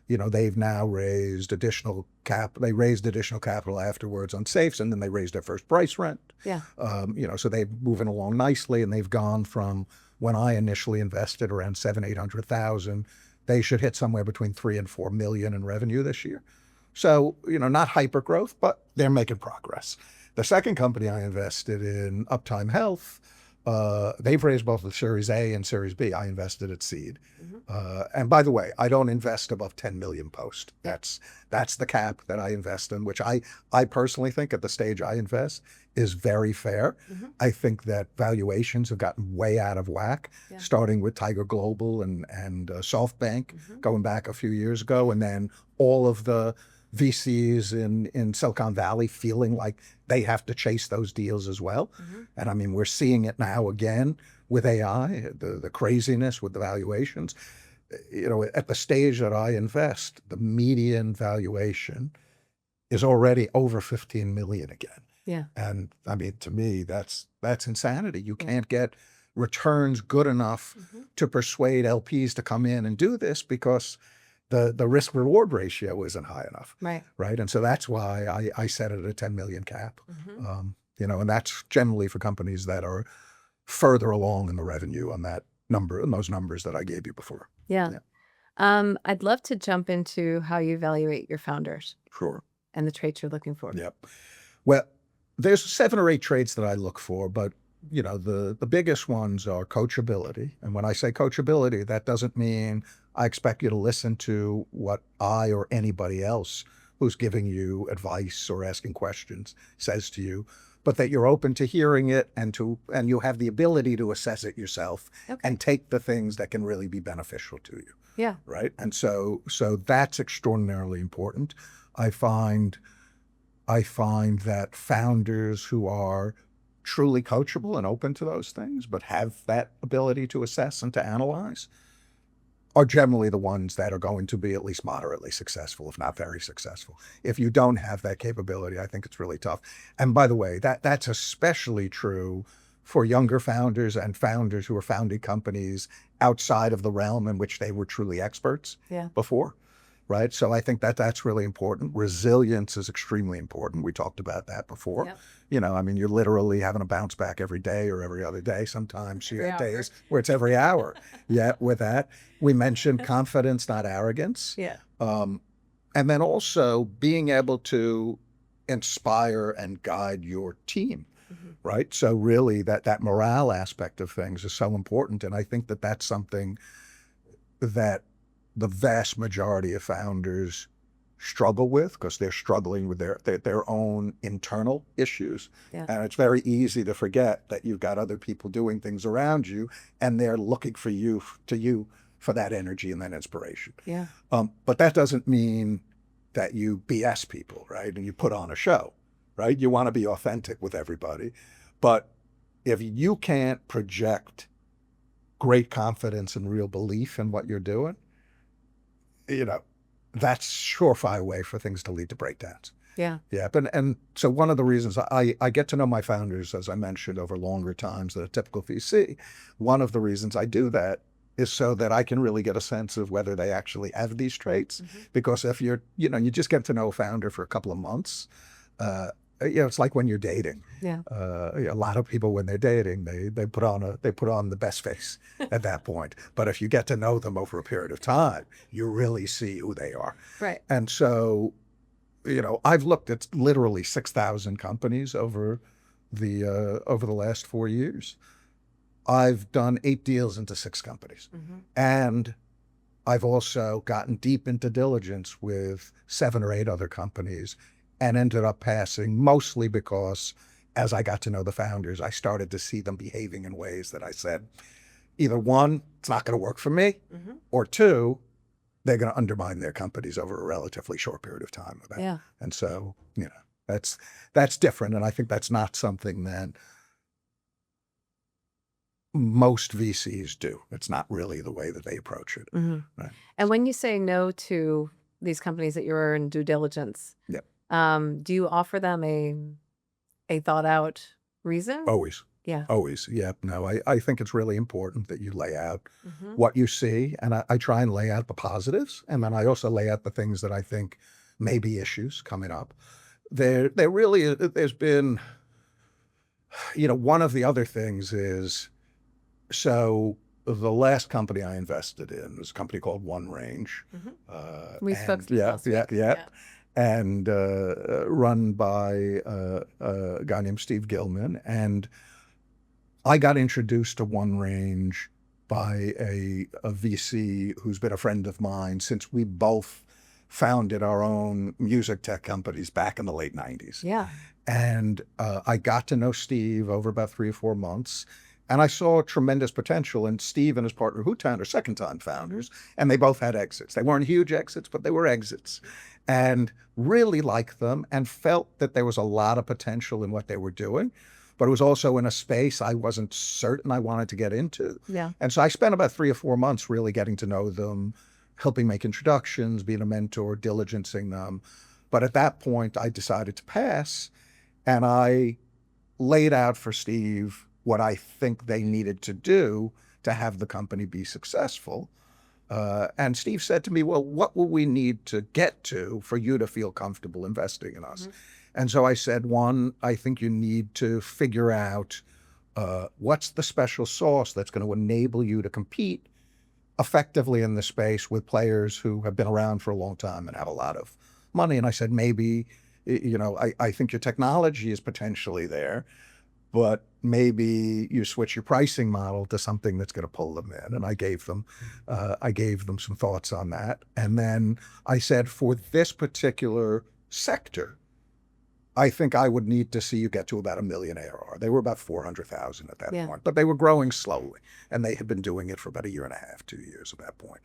you know, they've now raised additional they raised additional capital afterwards on safes, and then they raised their first price rent. Yeah. You know, so they're moving along nicely, and they've gone from when I initially invested around 700,000-800,000. They should hit somewhere between 3 and 4 million in revenue this year. So, you know, not hyper growth, but they're making progress. The second company I invested in, Uptime Health, they've raised both the Series A and Series B. I invested at seed. And by the way, I don't invest above 10 million post. That's the cap that I invest in, which I personally think at the stage I invest is very fair. I think that valuations have gotten way out of whack, starting with Tiger Global and SoftBank going back a few years ago, and then all of the VCs in Silicon Valley feeling like they have to chase those deals as well. And I mean, we're seeing it now again with AI, the craziness with the valuations. You know, at the stage that I invest, the median valuation is already over 15 million again. Yeah. And I mean, to me, that's insanity. You can't get returns good enough to persuade LPs to come in and do this because the risk reward ratio isn't high enough. Right. And so that's why I set it at a 10 million cap. You know, and that's generally for companies that are further along in the revenue on that number and those numbers that I gave you before. Yeah. I'd love to jump into how you evaluate your founders. Sure. And the traits you're looking for. Yep. Well, there's 7 or 8 traits that I look for, but you know, the biggest ones are coachability. And when I say coachability, that doesn't mean I expect you to listen to what I or anybody else who's giving you advice or asking questions says to you, but that you're open to hearing it and you have the ability to assess it yourself and take the things that can really be beneficial to you. Yeah. Right. And so that's extraordinarily important. I find that founders who are truly coachable and open to those things, but have that ability to assess and to analyze, are generally the ones that are going to be at least moderately successful, if not very successful. If you don't have that capability, I think it's really tough. And by the way, that's especially true for younger founders and founders who are founding companies outside of the realm in which they were truly experts before. Right. So I think that's really important. Resilience is extremely important. We talked about that before. You know, I mean, you're literally having a bounce back every day or every other day. Sometimes you have days where it's every hour. With that, we mentioned confidence, not arrogance. And then also being able to inspire and guide your team. Right. So really that morale aspect of things is so important. And I think that that's something that the vast majority of founders struggle with because they're struggling with their own internal issues. And it's very easy to forget that you've got other people doing things around you and they're looking for you for that energy and that inspiration. But that doesn't mean that you BS people, right? And you put on a show, right? You want to be authentic with everybody. But if you can't project great confidence and real belief in what you're doing, you know, that's surefire way for things to lead to breakdowns. And so one of the reasons I get to know my founders, as I mentioned, over longer times than a typical VC, one of the reasons I do that is so that I can really get a sense of whether they actually have these traits. Because if you just get to know a founder for a couple of months, it's like when you're dating. A lot of people, when they're dating, they put on the best face at that point. But if you get to know them over a period of time, you really see who they are. Right. And so, you know, I've looked at literally 6,000 companies over the last 4 years. I've done 8 deals into 6 companies, and I've also gotten deep into diligence with 7 or 8 other companies. And ended up passing mostly because as I got to know the founders, I started to see them behaving in ways that I said, either one, it's not going to work for me, or two, they're going to undermine their companies over a relatively short period of time. Yeah. And so, that's different. And I think that's not something that most VCs do. It's not really the way that they approach it. Right? And when you say no to these companies that you're in due diligence, Yep. Do you offer them a thought out reason? Always. Yeah. Always. Yeah. No, I think it's really important that you lay out what you see. And I try and lay out the positives. And then I also lay out the things that I think may be issues coming up. There's been, one of the other things is, so the last company I invested in was a company called One Range. We spoke last week. Yeah. And run by a guy named Steve Gilman. And I got introduced to One Range by a VC who's been a friend of mine since we both founded our own music tech companies back in the late 90s. Yeah. And I got to know Steve over about 3 or 4 months. And I saw tremendous potential in Steve and his partner, Hutan, are second-time founders, and they both had exits. They weren't huge exits, but they were exits. And really liked them and felt that there was a lot of potential in what they were doing. But it was also in a space I wasn't certain I wanted to get into. Yeah. And so I spent about 3 or 4 months really getting to know them, helping make introductions, being a mentor, diligencing them. But at that point, I decided to pass, and I laid out for Steve what I think they needed to do to have the company be successful. And Steve said to me, well, what will we need to get to for you to feel comfortable investing in us? And so I said, one, I think you need to figure out what's the special sauce that's going to enable you to compete effectively in the space with players who have been around for a long time and have a lot of money. And I said, maybe, I think your technology is potentially there, but maybe you switch your pricing model to something that's going to pull them in. And I gave them some thoughts on that. And then I said, for this particular sector, I think I would need to see you get to about $1 million ARR. They were about 400,000 at that point, but they were growing slowly, and they had been doing it for about 1.5 years, 2 years at that point.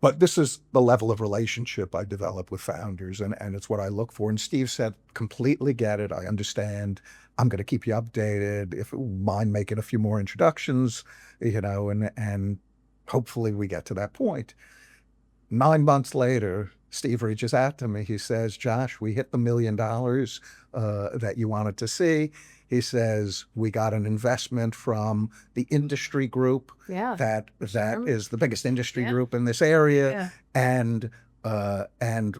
But this is the level of relationship I develop with founders, and it's what I look for. And Steve said, completely get it. I understand. I'm going to keep you updated. If you mind making a few more introductions, and hopefully we get to that point. 9 months later, Steve reaches out to me. He says, Josh, we hit the $1 million that you wanted to see. He says, we got an investment from the industry group that is the biggest industry group in this area. And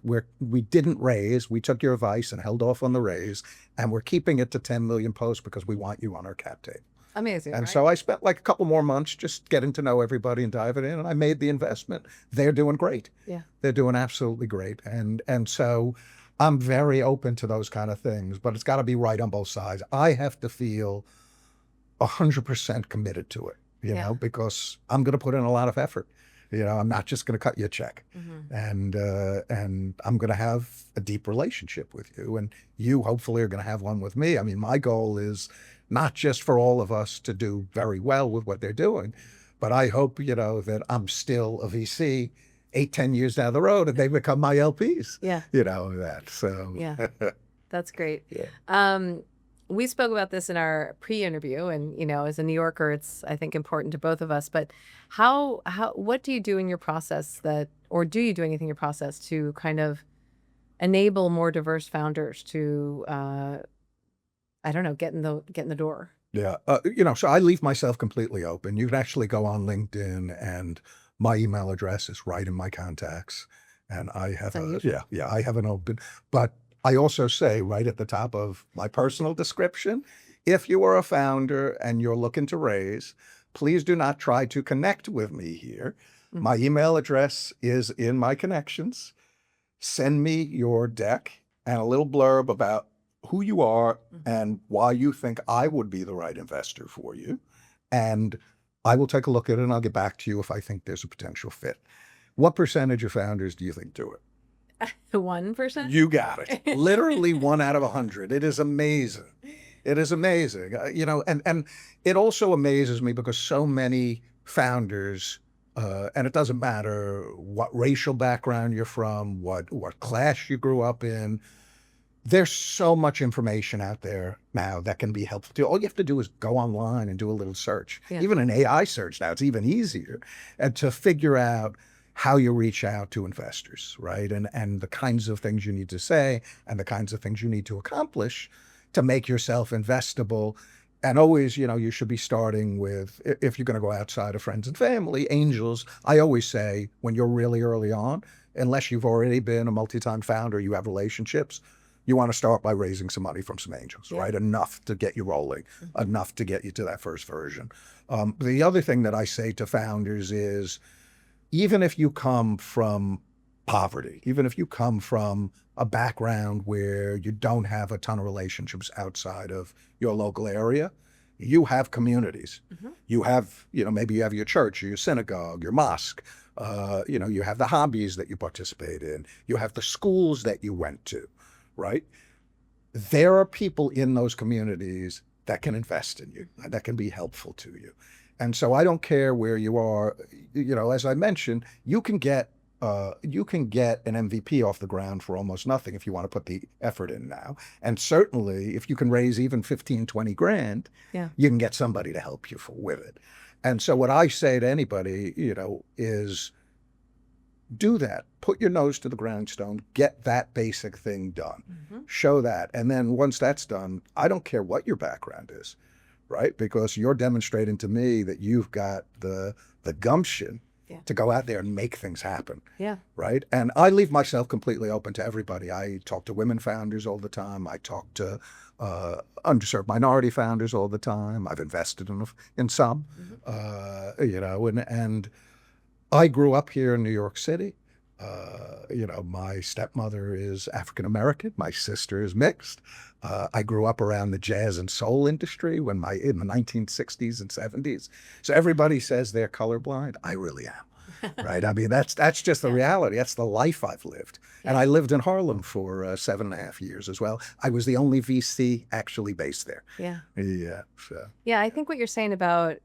we didn't raise. We took your advice and held off on the raise. And we're keeping it to 10 million posts because we want you on our cap table. Amazing. And so I spent like a couple more months just getting to know everybody and diving in, and I made the investment. They're doing great. Yeah. They're doing absolutely great. And so I'm very open to those kind of things, but it's got to be right on both sides. I have to feel 100% committed to it, because I'm going to put in a lot of effort. I'm not just going to cut you a check. And I'm going to have a deep relationship with you, and you hopefully are going to have one with me. I mean, my goal is not just for all of us to do very well with what they're doing, but I hope, that I'm still a VC 8-10 years down the road and they become my LPs. Yeah. So. Yeah. That's great. Yeah. We spoke about this in our pre-interview, and, as a New Yorker, it's, I think, important to both of us, but what do you do in your process or do you do anything in your process to kind of enable more diverse founders to, get in the door? Yeah. So I leave myself completely open. You can actually go on LinkedIn, and my email address is right in my contacts. And I have I have an open, but I also say right at the top of my personal description, if you are a founder and you're looking to raise, please do not try to connect with me here. My email address is in my connections. Send me your deck and a little blurb about who you are and why you think I would be the right investor for you. And I will take a look at it, and I'll get back to you if I think there's a potential fit. What percentage of founders do you think do it? 1%? You got it. Literally 1 out of 100. It is amazing. It is amazing, and it also amazes me because so many founders, and it doesn't matter what racial background you're from, what class you grew up in. There's so much information out there now that can be helpful to you. All you have to do is go online and do a little search. Yeah. Even an AI search now, it's even easier, and to figure out how you reach out to investors, right? And the kinds of things you need to say and the kinds of things you need to accomplish to make yourself investable. And always, you should be starting with, if you're going to go outside of friends and family, angels. I always say when you're really early on, unless you've already been a multi-time founder, you have relationships, you want to start by raising some money from some angels, right? Enough to get you rolling, enough to get you to that first version. The other thing that I say to founders is, even if you come from poverty, even if you come from a background where you don't have a ton of relationships outside of your local area, you have communities. You have, maybe you have your church, or your synagogue, your mosque. You have the hobbies that you participate in. You have the schools that you went to, right? There are people in those communities that can invest in you, that can be helpful to you. And so I don't care where you are, as I mentioned, you can get an MVP off the ground for almost nothing if you want to put the effort in now. And certainly if you can raise even 15, 20 grand, you can get somebody to help you with it. And so what I say to anybody, is do that. Put your nose to the grindstone, get that basic thing done, show that. And then once that's done, I don't care what your background is, right? Because you're demonstrating to me that you've got the gumption to go out there and make things happen. Right? And I leave myself completely open to everybody. I talk to women founders all the time. I talk to underserved minority founders all the time. I've invested in some, and I grew up here in New York City. My stepmother is African-American. My sister is mixed. I grew up around the jazz and soul industry in the 1960s and 70s. So everybody says they're colorblind. I really am, right? I mean, that's just the reality. That's the life I've lived. And I lived in Harlem for 7.5 years as well. I was the only VC actually based there. Yeah, I think what you're saying about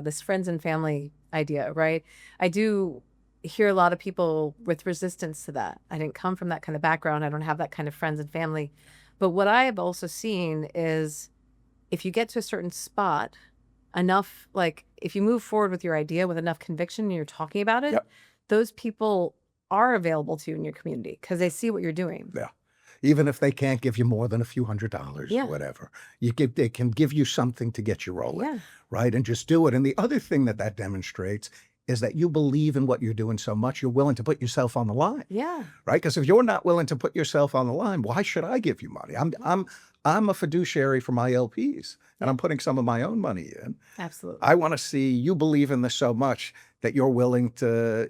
this friends and family idea, right? I do hear a lot of people with resistance to that. I didn't come from that kind of background. I don't have that kind of friends and family. But what I have also seen is if you get to a certain spot, enough, like if you move forward with your idea with enough conviction and you're talking about it, those people are available to you in your community because they see what you're doing. Even if they can't give you more than a few $100s or whatever, they can give you something to get you rolling, right? And just do it. And the other thing that demonstrates is that you believe in what you're doing so much, you're willing to put yourself on the line. Right? Because if you're not willing to put yourself on the line, why should I give you money? I'm a fiduciary for my LPs, and I'm putting some of my own money in. Absolutely. I want to see you believe in this so much that you're willing to,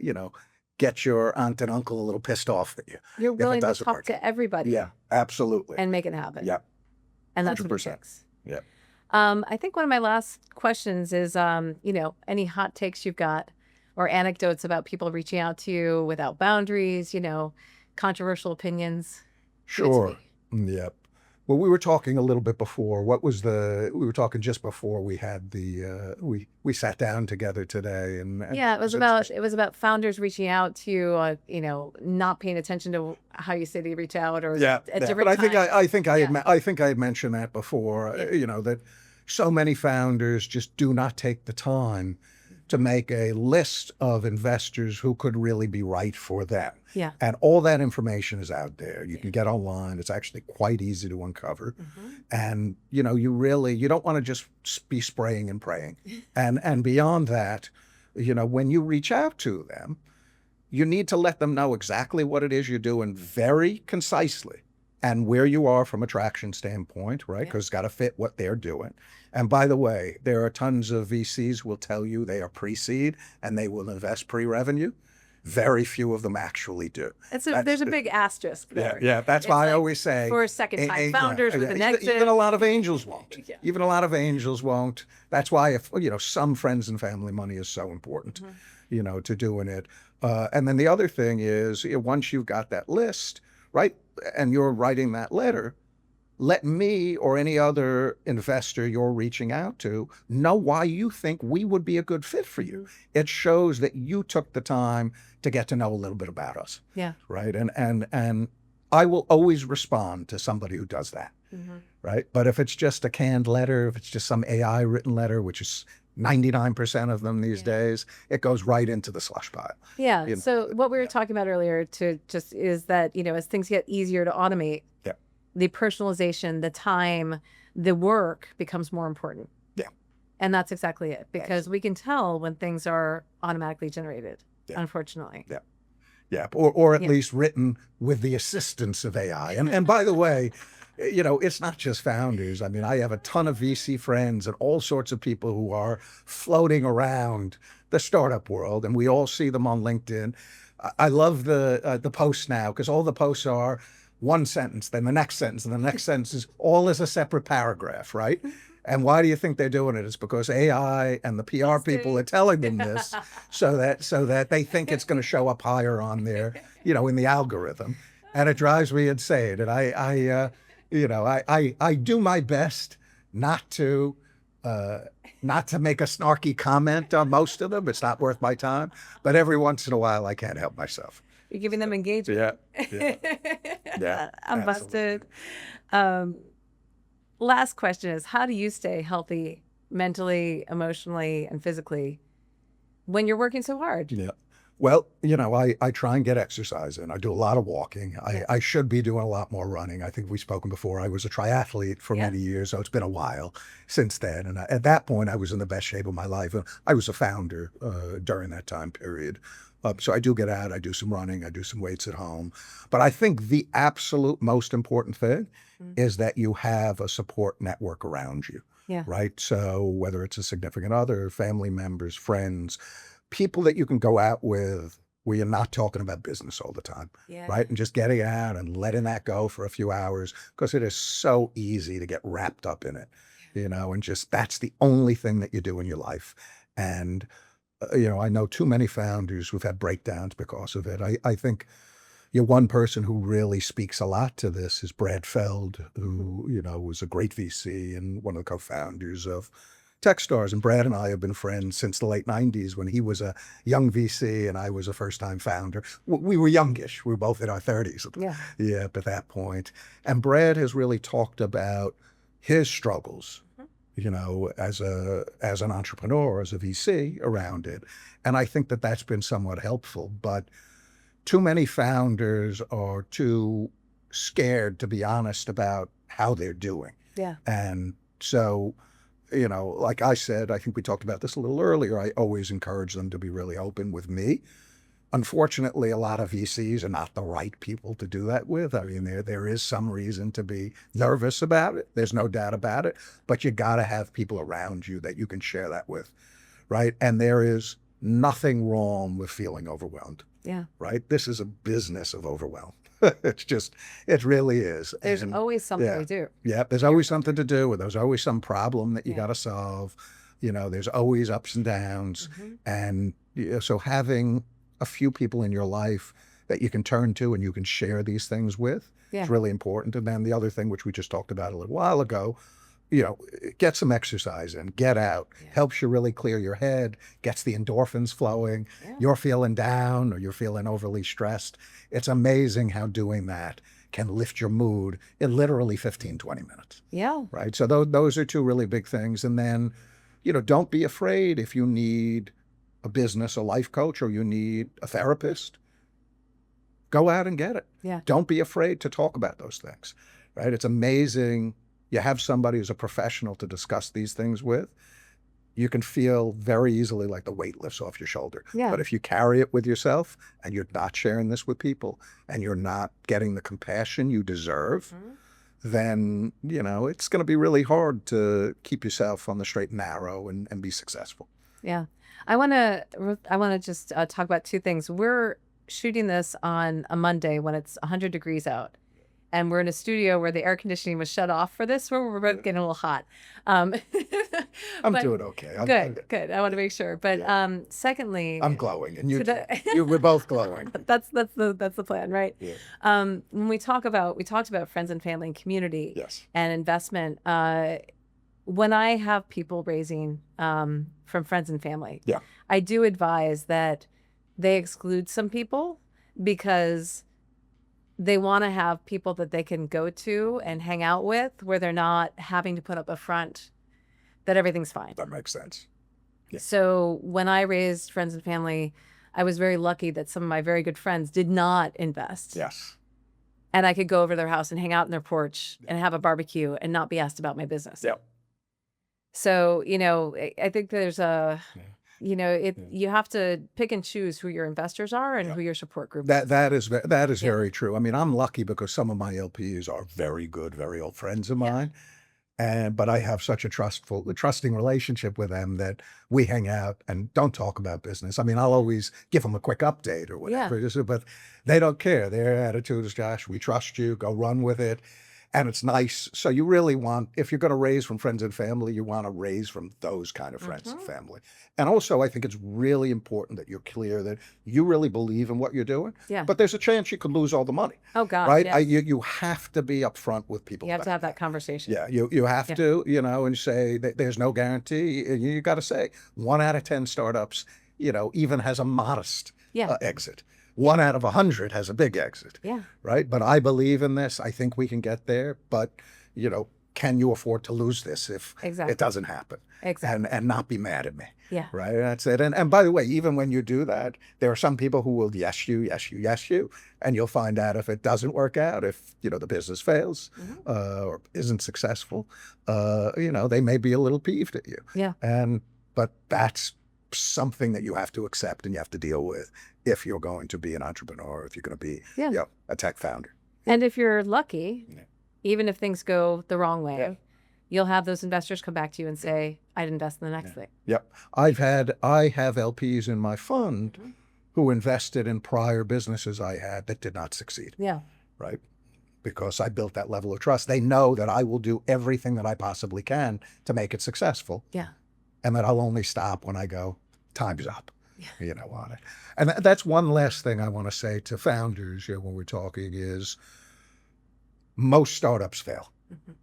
get your aunt and uncle a little pissed off at you. You're willing to talk to everybody. Yeah, absolutely. And make it happen. Yeah. And that's 100%. what it takes. Yeah. I think one of my last questions is, any hot takes you've got or anecdotes about people reaching out to you without boundaries, controversial opinions. Sure. Yep. Well, we were talking a little bit before. We were talking just before we had we sat down together today, and it was about founders reaching out to you, not paying attention to how you say they reach out or at different times. But I think I had mentioned that before. That so many founders just do not take the time to make a list of investors who could really be right for them. And all that information is out there. You can get online. It's actually quite easy to uncover. And, you don't want to just be spraying and praying. And beyond that, when you reach out to them, you need to let them know exactly what it is you're doing very concisely and where you are from a traction standpoint, right? Because it's got to fit what they're doing. And by the way, there are tons of VCs will tell you they are pre-seed and they will invest pre-revenue. Very few of them actually do. There's a big asterisk there. That's why I always say for a second-time founders with an exit. Even a lot of angels won't. Even a lot of angels won't. That's why some friends and family money is so important, to doing it. And then the other thing is once you've got that list, right, and you're writing that letter, let me or any other investor you're reaching out to know why you think we would be a good fit for you. It shows that you took the time to get to know a little bit about us. Yeah. Right. And I will always respond to somebody who does that. Right. But if it's just a canned letter, if it's just some AI written letter, which is 99% of them these days, it goes right into the slush pile. Yeah. You know? So what we were talking about earlier is that, as things get easier to automate, Yeah. the personalization, the time, the work becomes more important. Yeah. And that's exactly it, because we can tell when things are automatically generated, unfortunately. Yeah. Yeah. Or at least written with the assistance of AI. And by the way, it's not just founders. I mean, I have a ton of VC friends and all sorts of people who are floating around the startup world, and we all see them on LinkedIn. I love the posts now, because all the posts are one sentence, then the next sentence, and the next sentence is all as a separate paragraph, right? And why do you think they're doing it? It's because AI and the PR people are telling them this so that they think it's going to show up higher on their, in the algorithm. And it drives me insane. And I do my best not to make a snarky comment on most of them. It's not worth my time. But every once in a while, I can't help myself. You're giving them engagement. Yeah. I'm busted. Last question is, how do you stay healthy mentally, emotionally, and physically when you're working so hard? Yeah. Well, I try and get exercise in. I do a lot of walking. I should be doing a lot more running. I think we've spoken before. I was a triathlete for many years, so it's been a while since then. And at that point, I was in the best shape of my life. And I was a founder during that time period. So I do get out, I do some running, I do some weights at home. But I think the absolute most important thing is that you have a support network around you, right? So whether it's a significant other, family members, friends, people that you can go out with where you're not talking about business all the time, right? And just getting out and letting that go for a few hours, because it is so easy to get wrapped up in it, and just that's the only thing that you do in your life. And I know too many founders who've had breakdowns because of it. I think one person who really speaks a lot to this is Brad Feld, who, was a great VC and one of the co-founders of Techstars. And Brad and I have been friends since the late 90s, when he was a young VC and I was a first-time founder. We were youngish. We were both in our 30s. At that point. And Brad has really talked about his struggles, as an entrepreneur, as a VC around it. And I think that that's been somewhat helpful. But too many founders are too scared to be honest about how they're doing. Yeah. And so, like I said, I think we talked about this a little earlier, I always encourage them to be really open with me. Unfortunately, a lot of VCs are not the right people to do that with. I mean, there is some reason to be nervous about it. There's no doubt about it. But you got to have people around you that you can share that with, right? And there is nothing wrong with feeling overwhelmed. Yeah. Right? This is a business of overwhelm. It really is. There's always something to do. Yeah, there's always something to do, or there's always some problem that you got to solve. There's always ups and downs. And so having a few people in your life that you can turn to and you can share these things with is really important. And then the other thing, which we just talked about a little while ago, get some exercise in, get out, helps you really clear your head, gets the endorphins flowing. You're feeling down or you're feeling overly stressed. It's amazing how doing that can lift your mood in literally 15, 20 minutes. Yeah. Right. So those are two really big things. And then, don't be afraid if you need a business, a life coach, or you need a therapist. Go out and get it. Yeah. Don't be afraid to talk about those things. Right. It's amazing. You have somebody who's a professional to discuss these things with. You can feel very easily like the weight lifts off your shoulder. Yeah. But if you carry it with yourself and you're not sharing this with people and you're not getting the compassion you deserve, then, it's going to be really hard to keep yourself on the straight and narrow and be successful. Yeah. I want to just talk about two things. We're shooting this on a Monday when it's 100 degrees out. and we're in a studio where the air conditioning was shut off for this, where we're both getting a little hot. I'm But doing okay. good. I want to make sure. But secondly, I'm glowing, and we're both glowing. that's the plan, right? Yeah. When we talked about friends and family and community, Yes. and investment. When I have people raising from friends and family, Yeah. I do advise that they exclude some people because they want to have people that they can go to and hang out with where they're not having to put up a front that everything's fine. That makes sense. Yeah. So when I raised friends and family, I was very lucky that some of my very good friends did not invest. Yes. And I could go over to their house and hang out in their porch and have a barbecue and not be asked about my business. Yep. So, I think there's you have to pick and choose who your investors are and who your support group is. That is very true. I mean, I'm lucky because some of my LPs are very good, very old friends of mine. But I have such a trusting relationship with them that we hang out and don't talk about business. I mean, I'll always give them a quick update or whatever, but they don't care. Their attitude is, Josh, we trust you, go run with it. And it's nice. So you really want, if you're going to raise from friends and family, you want to raise from those kind of friends and family. And also, I think it's really important that you're clear that you really believe in what you're doing. Yeah. But there's a chance you could lose all the money. Oh, God. Right? Yes. You have to be upfront with people. You have to have that conversation. Yeah, you have to, and say that there's no guarantee. You got to say 1 out of 10 startups, even has a modest exit. 1 out of 100 has a big exit. Yeah. Right. But I believe in this. I think we can get there. But, can you afford to lose this if it doesn't happen? Exactly. And not be mad at me. Yeah. Right. That's it. And by the way, even when you do that, there are some people who will yes you. And you'll find out if it doesn't work out, if, the business fails or isn't successful, they may be a little peeved at you. Yeah. But that's something that you have to accept and you have to deal with if you're going to be an entrepreneur, if you're going to be a tech founder. And if you're lucky, even if things go the wrong way, you'll have those investors come back to you and say, I'd invest in the next thing. Yep. I have LPs in my fund who invested in prior businesses I had that did not succeed. Yeah. Right. Because I built that level of trust. They know that I will do everything that I possibly can to make it successful. Yeah. And that I'll only stop when I go, time's up. On it. And that's one last thing I want to say to founders when we're talking is most startups fail.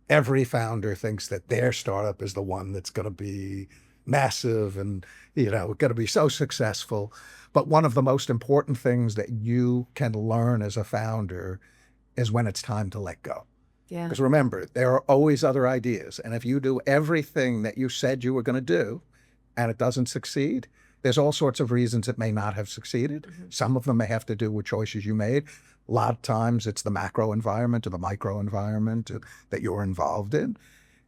Every founder thinks that their startup is the one that's going to be massive and, going to be so successful. But one of the most important things that you can learn as a founder is when it's time to let go. Yeah. Because remember, there are always other ideas. And if you do everything that you said you were going to do and it doesn't succeed, there's all sorts of reasons it may not have succeeded. Some of them may have to do with choices you made. A lot of times it's the macro environment or the micro environment that you're involved in.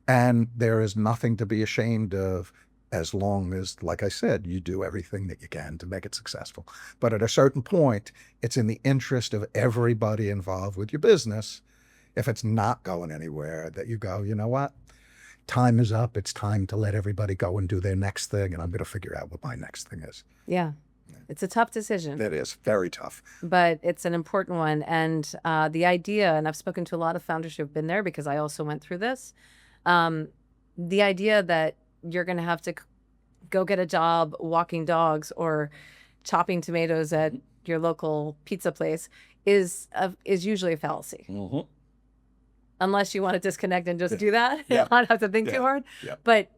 And there is nothing to be ashamed of as long as, like I said, you do everything that you can to make it successful. But at a certain point, it's in the interest of everybody involved with your business, if it's not going anywhere, that you go, you know what? Time is up. It's time to let everybody go and do their next thing. And I'm going to figure out what my next thing is. Yeah. It's a tough decision. It is very tough. But it's an important one. And the idea, and I've spoken to a lot of founders who have been there because I also went through this, the idea that you're going to have to go get a job walking dogs or chopping tomatoes at your local pizza place is usually a fallacy. Unless you want to disconnect and just do that, not have to think too hard. But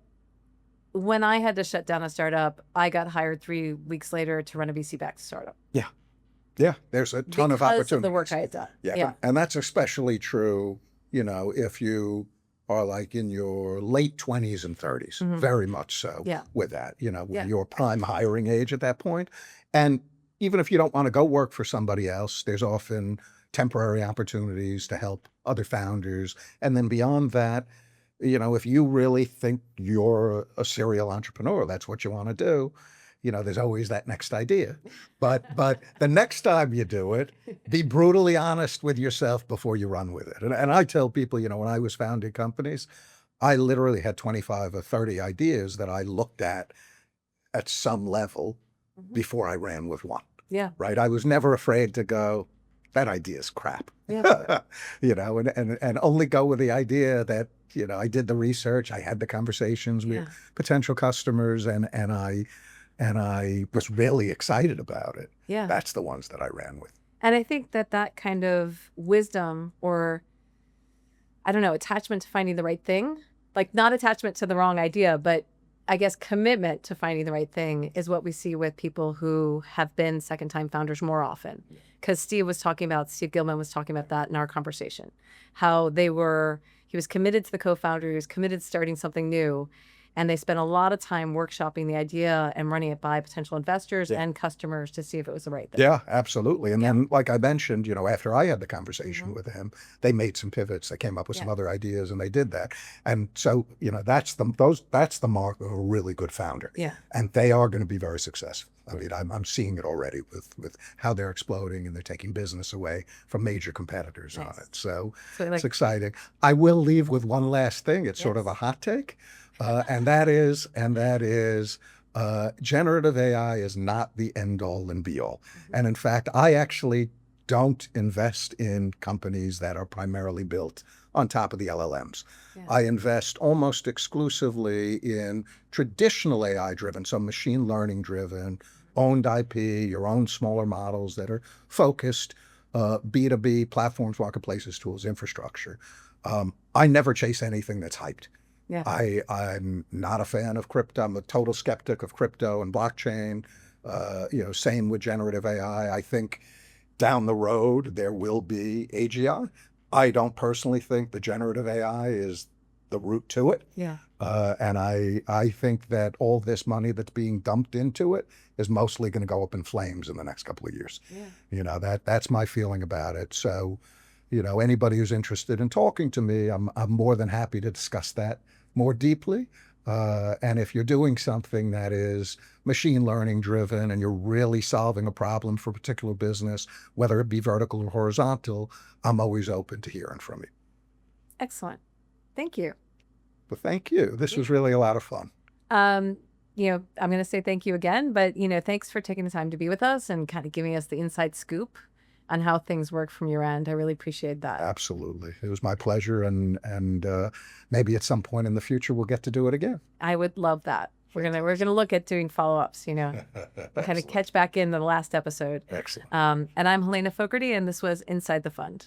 when I had to shut down a startup, I got hired 3 weeks later to run a VC-backed startup. Yeah, there's a ton of opportunities. Because of the work I had done. And that's especially true, if you are like in your late 20s and 30s, very much so with that, your prime hiring age at that point. And even if you don't want to go work for somebody else, there's often temporary opportunities to help other founders. And then beyond that, if you really think you're a serial entrepreneur, that's what you want to do, there's always that next idea. But the next time you do it, be brutally honest with yourself before you run with it. And I tell people, when I was founding companies, I literally had 25 or 30 ideas that I looked at some level before I ran with one. Yeah. Right. I was never afraid to go, that idea is crap. Yeah. And only go with the idea that, I did the research, I had the conversations with Yeah. potential customers, and I was really excited about it. Yeah. That's the ones that I ran with. And I think that kind of wisdom, or I don't know, attachment to finding the right thing, like not attachment to the wrong idea, but I guess commitment to finding the right thing is what we see with people who have been second-time founders more often. Because Steve Gilman was talking about that in our conversation, how he was committed to the co-founder, he was committed to starting something new, and they spent a lot of time workshopping the idea and running it by potential investors and customers to see if it was the right thing. Yeah, absolutely. And then, like I mentioned, after I had the conversation with him, they made some pivots. They came up with some other ideas, and they did that. And so, that's the mark of a really good founder. Yeah. And they are going to be very successful. I mean, I'm seeing it already with how they're exploding, and they're taking business away from major competitors on it. So it's exciting. I will leave with one last thing. It's sort of a hot take. And that is generative AI is not the end all and be all. And in fact, I actually don't invest in companies that are primarily built on top of the LLMs. Yeah. I invest almost exclusively in traditional AI driven, so machine learning driven, owned IP, your own smaller models that are focused, B2B platforms, marketplaces, tools, infrastructure. I never chase anything that's hyped. Yeah. I'm not a fan of crypto. I'm a total skeptic of crypto and blockchain. Same with generative AI. I think down the road there will be AGI. I don't personally think the generative AI is the route to it. Yeah. And I think that all this money that's being dumped into it is mostly going to go up in flames in the next couple of years. Yeah. That's my feeling about it. So, anybody who's interested in talking to me, I'm more than happy to discuss that more deeply. And if you're doing something that is machine learning driven and you're really solving a problem for a particular business, whether it be vertical or horizontal, I'm always open to hearing from you. Excellent. Thank you. Well, thank you. This was really a lot of fun. I'm going to say thank you again, but, thanks for taking the time to be with us and kind of giving us the inside scoop on how things work from your end. I really appreciate that. Absolutely. It was my pleasure. And maybe at some point in the future, we'll get to do it again. I would love that. We're gonna look at doing follow-ups, kind of catch back in the last episode. Excellent. And I'm Helena Fogarty, and this was Inside the Fund.